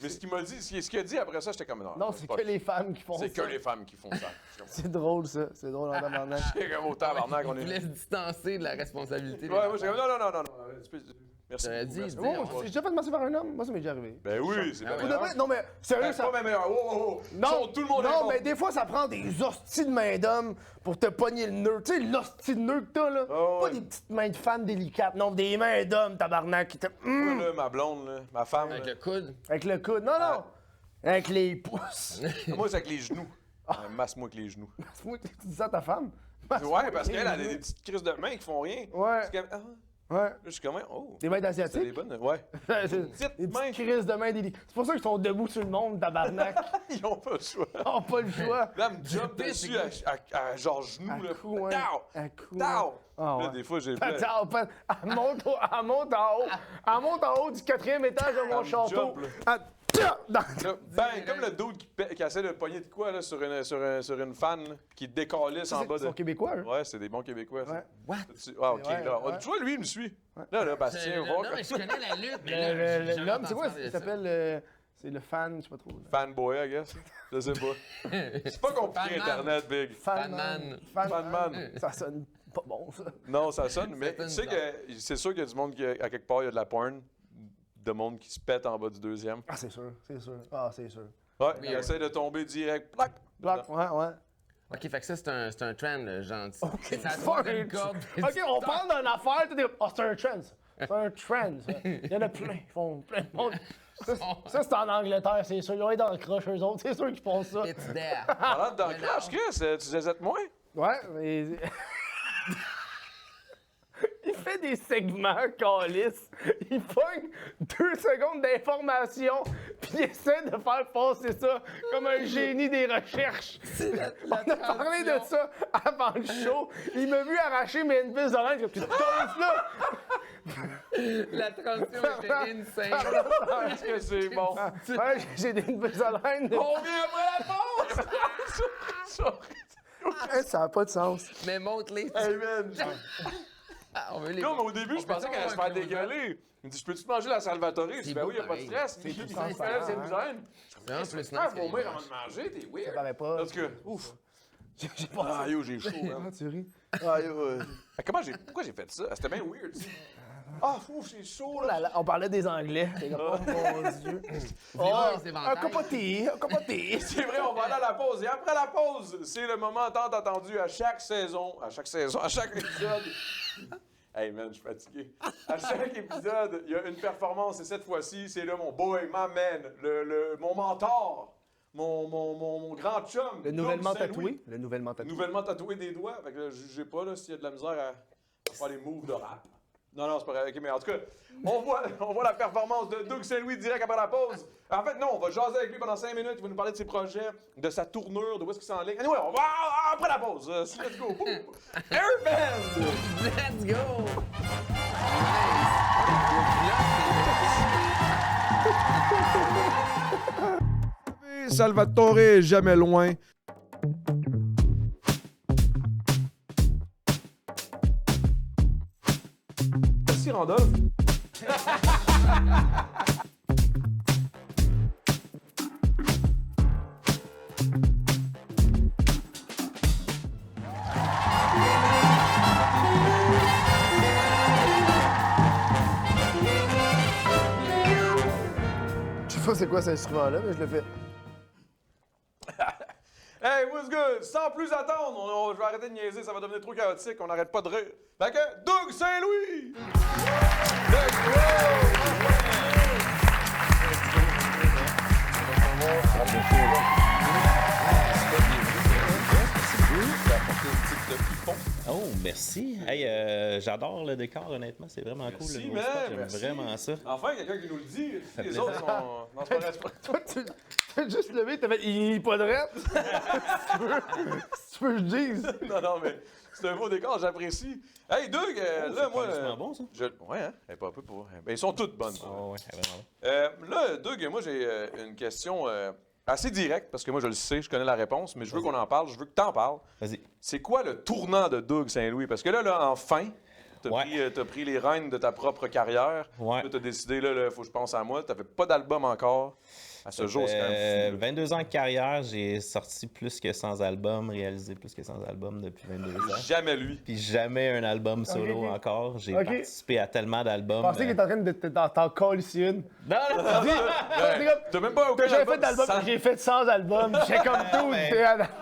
Mais ce qu'il m'a dit, ce qu'il a dit après ça, j'étais comme Non, c'est que les femmes qui font ça. C'est que les femmes qui font ça. C'est drôle, ça. C'est drôle en tabarnak. J'étais comme au tabarnak, on Il est. voulait se distancer de la responsabilité. des Ouais, moi, j'étais enfants. comme non. Merci. J'aurais beaucoup, dit, merci dis- beaucoup. Oh, j'ai déjà fait masser par un homme? Moi, ça m'est déjà arrivé. Ben oui, c'est Ah bien. ouais. Pour de vrai, non, mais sérieux, C'est ça. pas ma meilleure. Oh. Non, Tout le monde est non, bon. mais des fois, ça prend des hosties de main d'homme pour te pogner le nœud. Tu sais, l'hostie de nœud que t'as, là. Ah ouais. Pas des petites mains de femme délicates. Non, des mains d'homme, tabarnak, qui te. Moi, là, ma blonde, là, ma femme. Avec là. le coude. Avec le coude. Non. Avec les pouces. Moi, c'est avec les genoux. Masse-moi avec les genoux. Moi, tu dis ça à ta femme? Ouais, parce qu'elle a des petites crises de main qui font rien. Ouais. C'est comme, ah. Ouais. Là, je suis comme, oh. Des mains C'est des d'asiatique? bonnes. Ouais. Des mains. petites crises de mains délicates. C'est pour ça qu'ils sont debout sur le monde, tabarnak. Ils ont pas le choix. Ils ont pas le choix. Là, elle me jump pire, dessus c'est à genre genoux, là. coup, ouais. Tao! À coup, Tao! ouais. Ah, ouais. Là, des fois, j'ai Attends, elle monte en haut. Elle monte en haut du 4e étage de mon me château. jump, là. Ah, tiens, dans- Là, bang, comme le dude qui essaie de pogner de quoi là, sur une fan là, qui décalisse en bas Ils sont de. québécois, eux. Ouais, c'est des bons Québécois. ça. Ouais. What? Ah, ok, Ouais, là. ouais. Tu vois, lui, il me suit. Là, Bastien, Non, voir mais je connais la lutte, mais là, j'ai jamais L'homme, c'est quoi? entendu Il ça. s'appelle. C'est le fan, je sais pas trop. là. fanboy, I guess. Je sais pas. C'est pas compliqué, Fanman. Internet, Big. Fanman. Fanman. Ça sonne pas bon, ça. Non, ça sonne, mais sonne tu sais que c'est sûr qu'il y a du monde qui, à quelque part, il y a de la porn. De monde qui se pète en bas du deuxième. Ah, c'est sûr, c'est sûr. Ah, c'est sûr. Ouais, il essaie de tomber direct. Plac! Bloc, ouais. Ok, fait que ça, c'est un trend, là, gentil. C'est à Fuck. troisième corde. Ok, on parle d'une affaire, tu dis, oh, c'est un trend. Ça. C'est un trend, ça. Il y en a plein. Ils font plein de monde. Ça, c'est en Angleterre, c'est sûr. Ils ont été dans le croche, eux autres. C'est sûr qu'ils font ça. It's there. Pendant dans le Mais crash, non. Chris, tu zézettes moins? Ouais, mais. Il fait des segments, calice. Il pogne 2 secondes d'information, puis il essaie de faire passer ça comme un génie des recherches. On a parlé de ça avant le show. Il m'a vu arracher mes NPS d'orange. Tu te casses là! La transition était insane. Est-ce que c'est bon? Ouais, j'ai des NPS d'orange. On vient après la pause! Ça n'a pas de sens. Mais montre-les. Hey man! Ah, on veut les Non, mais au début, je On peut pensais pas qu'elle allait se avoir faire un close-up. dégueuler. Il me dit, je peux-tu manger la Salvatore? Je dis, ben beau oui, y a pas de pareil. stress. C'est Il tout dit, transparent, c'est hein. misène. C'est un plus nice. Ah, que les vomir blancs. avant de manger, t'es weird. Ça paraît pas. Parce que, ouf. J'ai pas Ah, yo, j'ai chaud, Ah, man. tu ris. Ah, yo, pourquoi j'ai fait ça? C'était bien weird, ça. Ah, ouf, c'est chaud, Oh là là, on parlait des Anglais. T'es comme, oh mon Dieu. voir les un éventails. copoté, un copoté. C'est vrai, on va aller à la pause. Et après la pause, c'est le moment tant attendu à chaque saison, à chaque épisode. Hey man, je suis fatigué. À chaque épisode, il y a une performance et cette fois-ci, c'est là mon boy, ma man, mon mentor, mon grand chum. Le nouvellement Doug Saint-Louis. tatoué. Le nouvellement tatoué. Nouvellement tatoué des doigts. Fait que là, jugez pas là, s'il y a de la misère à faire les moves de rap. Non, c'est pas vrai. OK, mais en tout cas, on voit la performance de Doug Saint-Louis direct après la pause. En fait, non, on va jaser avec lui pendant 5 minutes. Il va nous parler de ses projets, de sa tournure, de où est-ce qu'il s'enligne. Anyway, on va après la pause. Let's go. Boom. Airband! Let's go! Salvatore est jamais loin. Merci, Randolph. Je sais pas c'est quoi cet instrument-là, mais je le fais. Hey, what's good? Sans plus attendre, je vais arrêter de niaiser, ça va devenir trop chaotique, on n'arrête pas de rire. Fait que, Doug Saint-Louis! Let's go! Oh, merci. Hey, j'adore le décor, honnêtement. C'est vraiment cool. Merci, Le nouveau man, spot. J'aime merci. vraiment ça. Enfin, quelqu'un qui nous le dit. Les plaisir. autres sont... Non, c'est pas vrai, c'est pas- Toi, t'as juste levé, t'as fait. Il est pas de rep. Si tu veux, je dise. Non, mais c'est un beau décor, j'apprécie. Hey, Doug, là, moi... C'est bon, ça? Ouais, hein? Pas un peu pour... Ben, ils sont toutes bonnes. Oh, ouais, vraiment. Là, Doug, moi, j'ai une question assez directe, parce que moi, je le sais, je connais la réponse, mais je veux qu'on en parle, je veux que t'en parles. Vas-y. C'est quoi le tournant de Doug Saint-Louis? Parce que là enfin, t'as Ouais. pris les rênes de ta propre carrière. Ouais. Là, t'as décidé, là, faut que je pense à moi. T'avais pas d'album encore. À ce jour, c'est quand même fou. là. 22 ans de carrière, j'ai sorti plus que 100 albums, réalisé plus que 100 albums depuis 22 ans. Jamais lui. Puis jamais un album solo Ok, ok. encore. J'ai Ok. participé à tellement d'albums. Je pensais qu'il était en train de t'en coller ici une. Non, non, non! T'as même pas aucun T'as jamais fait album d'album, sans- j'ai fait 100 albums. J'étais comme tout. mais-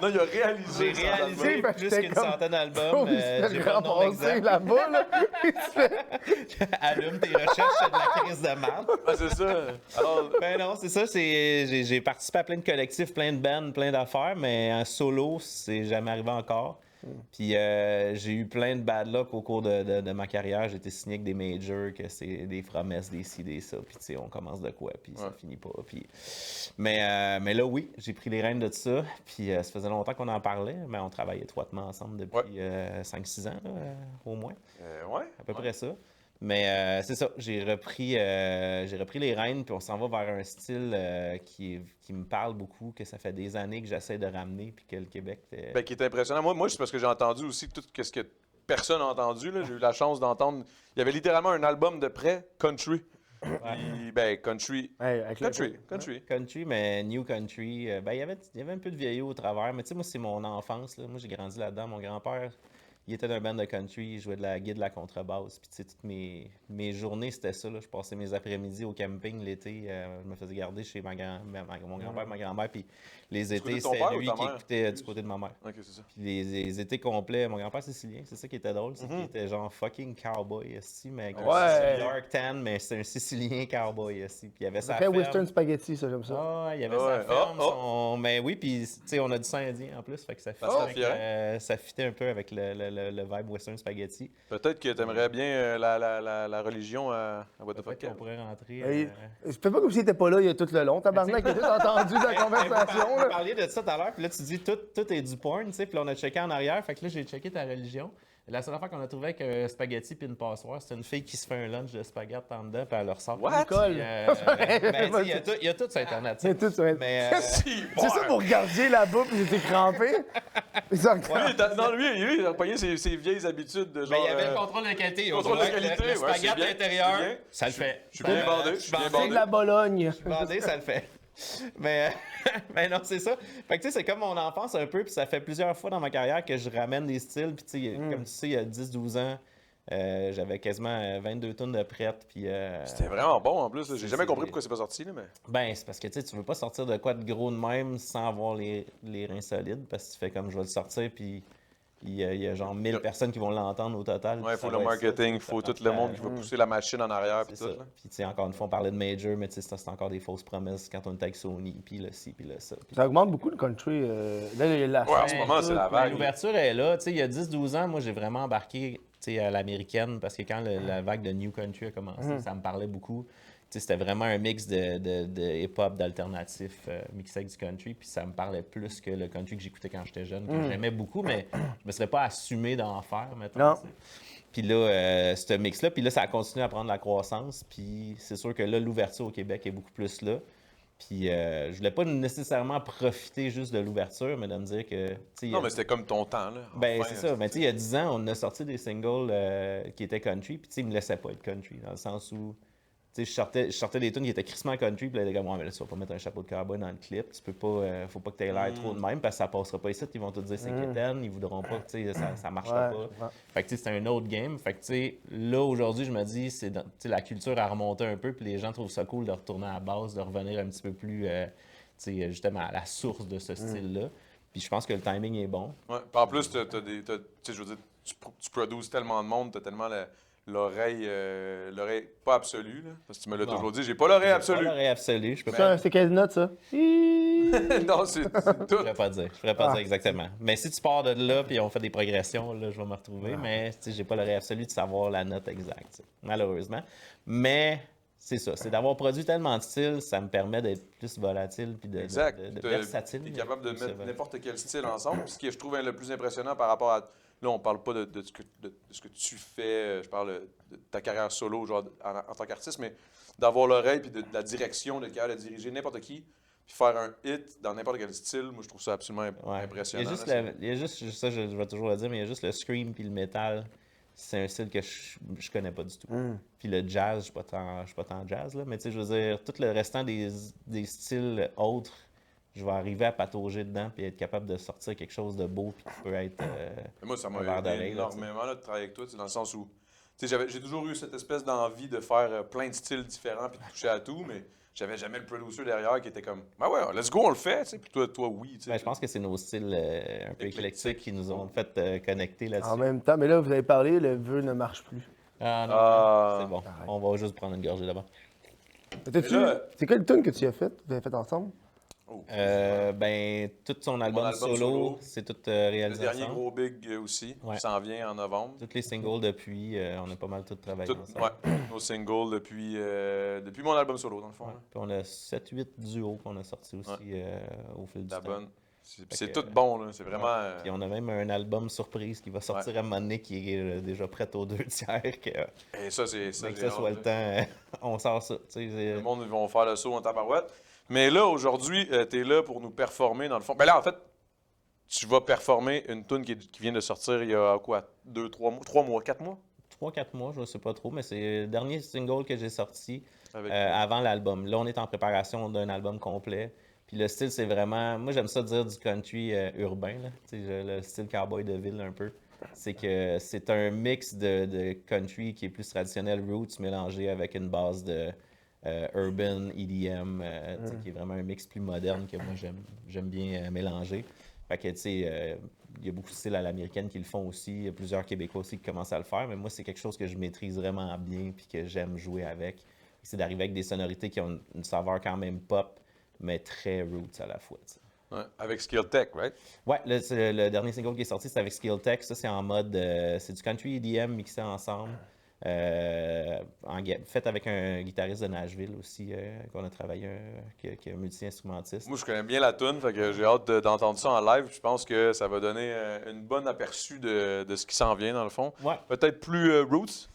Non, il a réalisé. J'ai sans réalisé album. fait que plus j'étais qu'une comme- centaine d'albums. Oh, il se J'ai fait pas le nom ramasser exact. là-bas, là. Il se fait... Allume tes recherches, c'est de la crise de merde. Ah, c'est ça. Alors, Ben non, c'est ça. J'ai participé à plein de collectifs, plein de bands, plein d'affaires, mais en solo, c'est jamais arrivé encore. Puis j'ai eu plein de bad luck au cours de ma carrière. J'ai été signé avec des majors, que c'est des promesses, des ci, des ça. Puis tu sais, on commence de quoi, puis ça finit pas. Puis... Mais là, oui, j'ai pris les rênes de tout ça. Puis ça faisait longtemps qu'on en parlait, mais on travaille étroitement ensemble depuis 5-6 ans, là, au moins. ouais. À peu près ça. Mais c'est ça, j'ai repris les rênes, puis on s'en va vers un style qui me parle beaucoup, que ça fait des années que j'essaie de ramener, puis que le Québec... Ben, qui est impressionnant. Moi c'est parce que j'ai entendu aussi tout ce que personne n'a entendu. Là. J'ai eu la chance d'entendre. Il y avait littéralement un album de près, Country. Puis, ben, Country. Hey, avec le- Country. Country, mais New Country, ben, il y avait un peu de vieillot au travers, mais tu sais, moi, c'est mon enfance, là. Moi, j'ai grandi là-dedans. Mon grand-père, il était d'un band de country, il jouait de la guitare, de la contrebasse. Puis, tu sais, toutes mes journées, c'était ça, là. Je passais mes après-midi au camping l'été. Je me faisais garder chez mon grand-père, ma grand-mère. Puis, les Du côté étés, de ton c'était père ou lui ta qui mère? écoutait du côté de ma mère. Ok, c'est ça. Puis les étés complets, mon grand-père sicilien, c'est ça qui était drôle, c'est qu'il était genre fucking cowboy ici, mais avec un Ouais. dark tan, mais c'est un sicilien cowboy ici. Puis il y avait sa Très ferme. western spaghetti, ça, j'aime ça. Ah, il y avait Ouais. sa ferme, Oh, mais oui, puis tu sais, on a du sang indien en plus, fait que ça Parce que fitait, ça fitait un peu avec le vibe western spaghetti. Peut-être que t'aimerais bien la religion à What the fuck. Peut-être qu'on pourrait rentrer. Hey, fais pas comme s'il était pas là il y a tout le long. Tabarnak, il a tout entendu dans la conversation. On là. parlait de ça tout à l'heure, puis là, tu dis tout est du porn, tu sais, puis là, on a checké en arrière, fait que là, j'ai checké ta religion. La seule affaire qu'on a trouvé avec un spaghetti puis une passoire, c'est une fille qui se fait un lunch de spaghetti en dedans, puis elle le ressort. What? Nicole. Ben, tu sais, il y a tout sur Internet. tu sais. C'est tout ça. Mais C'est ça, vous regardiez là-bas puis j'étais crampé. Ils ont regardé. Non, lui, il a repogné ses vieilles habitudes de genre. ben, il y avait le contrôle de qualité. contrôle de qualité, Le ouais, spaghetti c'est bien, à l'intérieur, c'est bien. ça le fait. Je suis bien bandé, je suis bien bandé. C'est de la Bologne. Bandé, ça le fait. Mais, mais non, c'est ça. Fait que tu sais, c'est comme mon enfance un peu, puis ça fait plusieurs fois dans ma carrière que je ramène des styles. Puis tu sais, comme tu sais, il y a 10-12 ans, j'avais quasiment 22 tonnes de prêtes. Puis, C'était vraiment bon en plus. là. J'ai c'est- jamais compris pourquoi c'est pas sorti, là, mais. ben, c'est parce que tu sais, tu veux pas sortir de quoi de gros de même sans avoir les reins solides, parce que tu fais comme je vais le sortir, puis il y a genre 1000 personnes qui vont l'entendre au total. Ouais, il puis faut ça le va être ça, marketing, il ça faut va tout le faire- monde qui va pousser la machine en arrière puis C'est tout. ça. là. Puis, tu sais, encore une fois, on parlait de Major, mais tu sais, ça, c'est encore des fausses promesses quand on est avec Sony, puis là, ci, puis là, ça. Puis- Ça augmente beaucoup le country. Là, il y a la Ouais, en ce moment, c'est la vague. L'ouverture est là. Tu sais, il y a 10-12 ans, moi, j'ai vraiment embarqué tu sais, à l'américaine parce que quand la vague de New Country a commencé, ça me parlait beaucoup. Tu sais, c'était vraiment un mix de hip-hop, d'alternatif mixé avec du country. Puis ça me parlait plus que le country que j'écoutais quand j'étais jeune, que j'aimais beaucoup, mais je me serais pas assumé d'en faire, mettons. Non. tu sais. Puis là, ce mix-là, puis là, ça a continué à prendre la croissance. Puis c'est sûr que là, l'ouverture au Québec est beaucoup plus là. Puis je voulais pas nécessairement profiter juste de l'ouverture, mais de me dire que... Non, mais c'était comme ton temps, là. Ben, Enfin, c'est ça. Mais tu sais, il y a 10 ans, on a sorti des singles qui étaient country, puis tu sais, ils me laissaient pas être country, dans le sens où... Tu sais, je sortais des tunes qui étaient crissement country, puis là, les gars, ouais, mais là, tu vas pas mettre un chapeau de cowboy dans le clip, tu peux pas, faut pas que tu aies l'air trop de même, parce que ça passera pas ici, ils vont te dire c'est quétaine, ils voudront pas, tu sais, ça marchera pas. Fait que tu sais, c'est un autre game. Fait que tu sais, là, aujourd'hui, je me dis, tu sais, la culture a remonté un peu, puis les gens trouvent ça cool de retourner à la base, de revenir un petit peu plus, tu sais, justement, à la source de ce style-là. Puis je pense que le timing est bon. Ouais. Puis en plus, tu sais, je veux dire, tu produces tellement de monde, t'as tellement l'oreille pas absolue, là. Parce que tu me l'as Non. toujours dit, j'ai pas l'oreille Pas absolue. l'oreille absolue, je peux pas. Ça, c'est quelle note, ça? Non, c'est tout. Je pourrais pas dire. Je pourrais pas dire exactement. Mais si tu pars de là puis on fait des progressions, là, je vais me retrouver. Mais tu sais, j'ai pas l'oreille absolue de savoir la note exacte, tu sais, malheureusement. Mais c'est ça. C'est d'avoir produit tellement de styles, ça me permet d'être plus volatile puis de versatile. Tu es capable de C'est mettre vrai. n'importe quel style ensemble. Puis ce que je trouve le plus impressionnant par rapport à. Là, on parle pas de ce que tu fais, je parle de ta carrière solo, genre en tant qu'artiste, mais d'avoir l'oreille puis de la direction, d'être capable de diriger n'importe qui, puis faire un hit dans n'importe quel style, moi, je trouve ça absolument Ouais. impressionnant. Il y a juste ça, je vais toujours le dire, mais il y a juste le scream puis le metal. C'est un style que je connais pas du tout. Puis le jazz, je suis pas tant jazz, là, mais tu sais, je veux dire, tout le restant des styles autres, je vais arriver à patauger dedans puis être capable de sortir quelque chose de beau puis qui peut être Moi, ça m'a un verre aidé d'oreille, là, énormément là, de travailler avec toi, tu sais, dans le sens où tu sais, j'ai toujours eu cette espèce d'envie de faire plein de styles différents puis de toucher à tout, mais j'avais jamais le producer derrière qui était comme « Ben ouais, let's go, on le fait! » tu sais. Puis toi, oui. Tu sais. Ben, je pense que c'est nos styles un peu éclectiques qui nous ont fait connecter là-dessus. En même temps, mais là, vous avez parlé, le vœu ne marche plus. Ah non, Ah. c'est bon. On va juste prendre une gorgée d'abord. là- C'est quel tune que tu as fait? Vous avez fait ensemble? Ben, tout son album, album solo, solo. c'est tout Le réalisé dernier ensemble. gros big aussi, Ouais. qui s'en vient en novembre. Tous les singles depuis, on a pas mal tout travaillé ensemble. Ouais, nos singles depuis mon album solo, dans le fond. Ouais. là. Puis on a 7-8 duos qu'on a sortis aussi au fil du La temps. bonne. C'est que, tout bon, là. C'est vraiment. Puis on a même un album surprise qui va sortir à un moment donné qui est déjà prêt aux 2 tiers. Que, Et ça, c'est ça. que j'ai ça soit hâte, le là. temps, on sort ça. Tu sais, Le monde, ils vont faire le saut en tabarouette. Mais là, aujourd'hui, tu es là pour nous performer, dans le fond. Ben là, en fait, tu vas performer une tune qui vient de sortir il y a quoi, 2, 3 mois, 3 mois, 4 mois? 3-4 mois, je ne sais pas trop, mais c'est le dernier single que j'ai sorti Avec- avant l'album. Là, on est en préparation d'un album complet. Puis le style, c'est vraiment... Moi, j'aime ça dire du country urbain, là. Tu sais, le style cowboy de ville, un peu. C'est que c'est un mix de country qui est plus traditionnel, roots, mélangé avec une base de urban, EDM, tu sais, qui est vraiment un mix plus moderne que moi, j'aime bien mélanger. Fait que, tu sais, il y a beaucoup de styles à l'américaine qui le font aussi. Il y a plusieurs Québécois aussi qui commencent à le faire. Mais moi, c'est quelque chose que je maîtrise vraiment bien puis que j'aime jouer avec. C'est d'arriver avec des sonorités qui ont une saveur quand même pop, mais très roots à la fois, tu sais. Ouais, avec Skill Tech, right? Ouais, le dernier single qui est sorti, c'est avec Skill Tech. Ça, c'est en mode... c'est du country EDM mixé ensemble. Fait avec un guitariste de Nashville aussi, qu'on a travaillé, qui est un multi-instrumentiste. Moi, je connais bien la tune, fait que j'ai hâte d'entendre ça en live. Je pense que ça va donner une bonne aperçu de ce qui s'en vient, dans le fond. Ouais. Peut-être plus roots.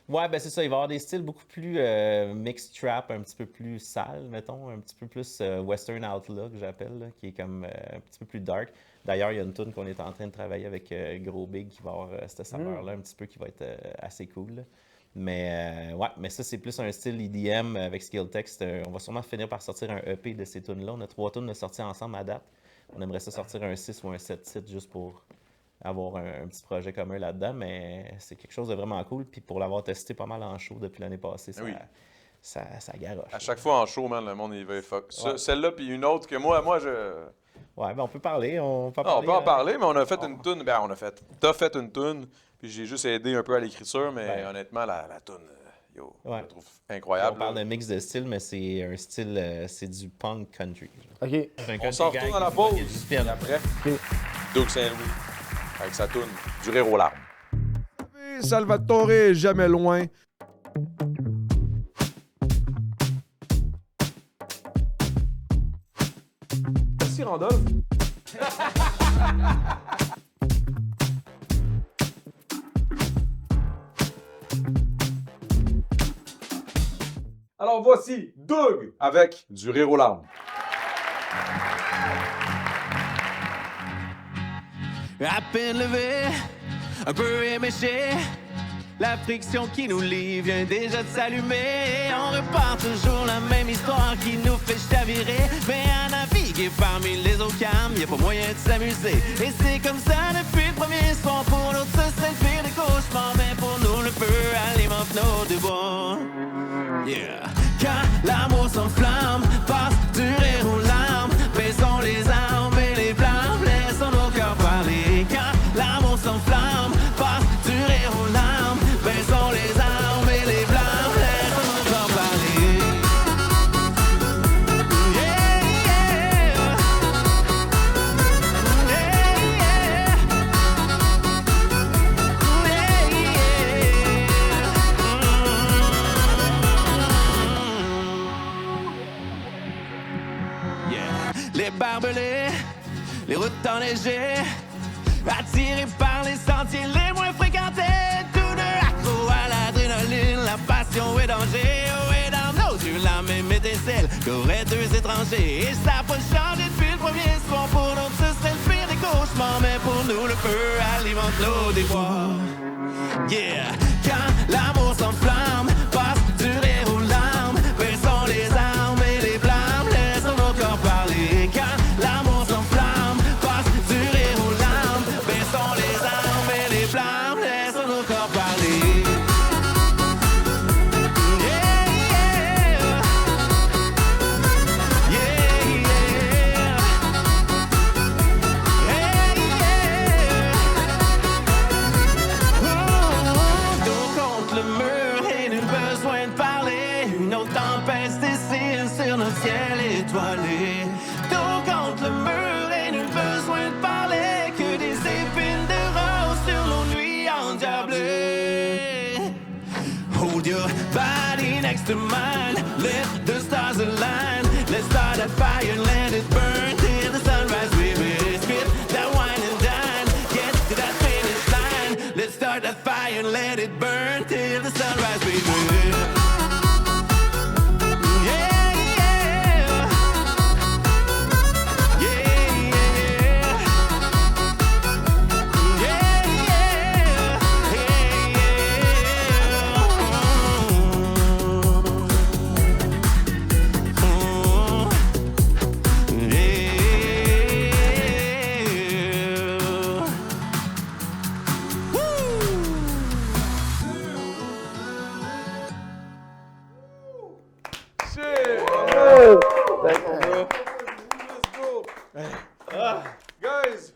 Ouais, ben c'est ça. Il va y avoir des styles beaucoup plus mixed trap, un petit peu plus sale, mettons, un petit peu plus western outlaw, que j'appelle, là, qui est comme un petit peu plus dark. D'ailleurs, il y a une tune qu'on est en train de travailler avec Gros Big qui va avoir cette saveur-là, un petit peu, qui va être assez cool, là. Mais ouais, mais ça, c'est plus un style EDM avec Skill Text. On va sûrement finir par sortir un EP de ces tunes-là. On a 3 tunes de sortie ensemble à date. On aimerait ça sortir un 6 ou un 7 titres juste pour avoir un petit projet commun là-dedans, mais c'est quelque chose de vraiment cool. Puis pour l'avoir testé pas mal en show depuis l'année passée, Oui. ça garoche. À chaque fois en show, man, le monde, il va fuck. Ouais. Celle-là, puis une autre que moi, je. Ouais, ben on peut parler. On peut, Non, on peut en parler, mais on a fait une tune. Ben, T'as fait une tune, puis j'ai juste aidé un peu à l'écriture, mais Ben. honnêtement, la tune, je Ouais. la trouve On incroyable. parle là. d'un mix de styles, mais c'est un style, c'est du punk country. OK. C'est un On country s'en guy retourne à la qui pause. fait du spin. Et après, Doug Saint-Louis, avec sa tune du rire aux larmes. Salvatore est jamais loin. Merci, Randolph. Alors Alors voici Doug avec du rire aux larmes. À peine levé, un peu éméché, la friction qui nous lie vient déjà de s'allumer. On repart toujours la même histoire qui nous fait chavirer. Mais à naviguer parmi les eaux calmes, y'a pas moyen de s'amuser. Et c'est comme ça depuis le premier soir. Pour l'autre, ce serait le pire des cauchemars. Mais pour nous, le feu alimente nos déboires. Yeah. Quand l'amour s'enflamme, passe du rire aux larmes. Baissons les armes et les blâmes, laissons nos cœurs parler. Quand l'amour s'enflamme, passe du rire aux larmes. Baissons les armes et les blâmes, laissons nos cœurs parler. Yeah, yeah. Yeah, yeah. Les barbelés, les routes enneigées, attirés par les sentiers les moins fréquentés. Tous deux accros à l'adrénaline, la passion et danger. Oh, et dans nos yeux, la même étincelle qu'auraient deux étrangers. Et ça n'a pas changé depuis le premier soir. Pour nous, ce serait le pire des cauchemars. Mais pour nous, le feu alimente nos déboires. Yeah, quand l'amour s'enflamme, passe du rire aux larmes. Baissons les armes et les blâmes, laissons nos corps parler. Quand l'amour s'enflamme, passe du rire aux larmes. Baissons les armes et les blâmes, laissons nos corps parler. Yeah, yeah. Yeah, yeah. Hey, yeah. Dos contre le mur et nul besoin de parler. Une autre tempête se dessine sur notre ciel étoilé. Dos contre le mur et nul besoin de parler. Que des épines de rose sur nos nuits endiablées. Hold your body next to mine. Let the stars align. Let's start that fire and let it burn till the sunrise. We will spit that wine and dine. Get to that finish line. Let's start that fire and let it burn till the sunrise. We will. Yeah, yeah. Yeah, yeah. Yeah, yeah. Hey, Shit! Let's go! Guys,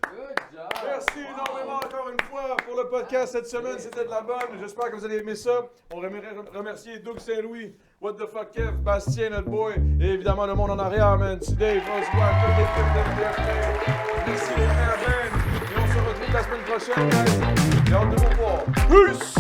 merci énormément encore une fois pour le podcast cette semaine. C'était de la bonne. J'espère que vous allez aimer ça. On aimerait remercier Doug Saint-Louis, What the fuck Kev, Bastien, notre boy, et évidemment le monde en arrière, man. Dave, Oswald, toute l'équipe de FDFP. Merci les frères Ben. Et on se retrouve la semaine prochaine, guys. J'ai hâte de vous voir. Peace!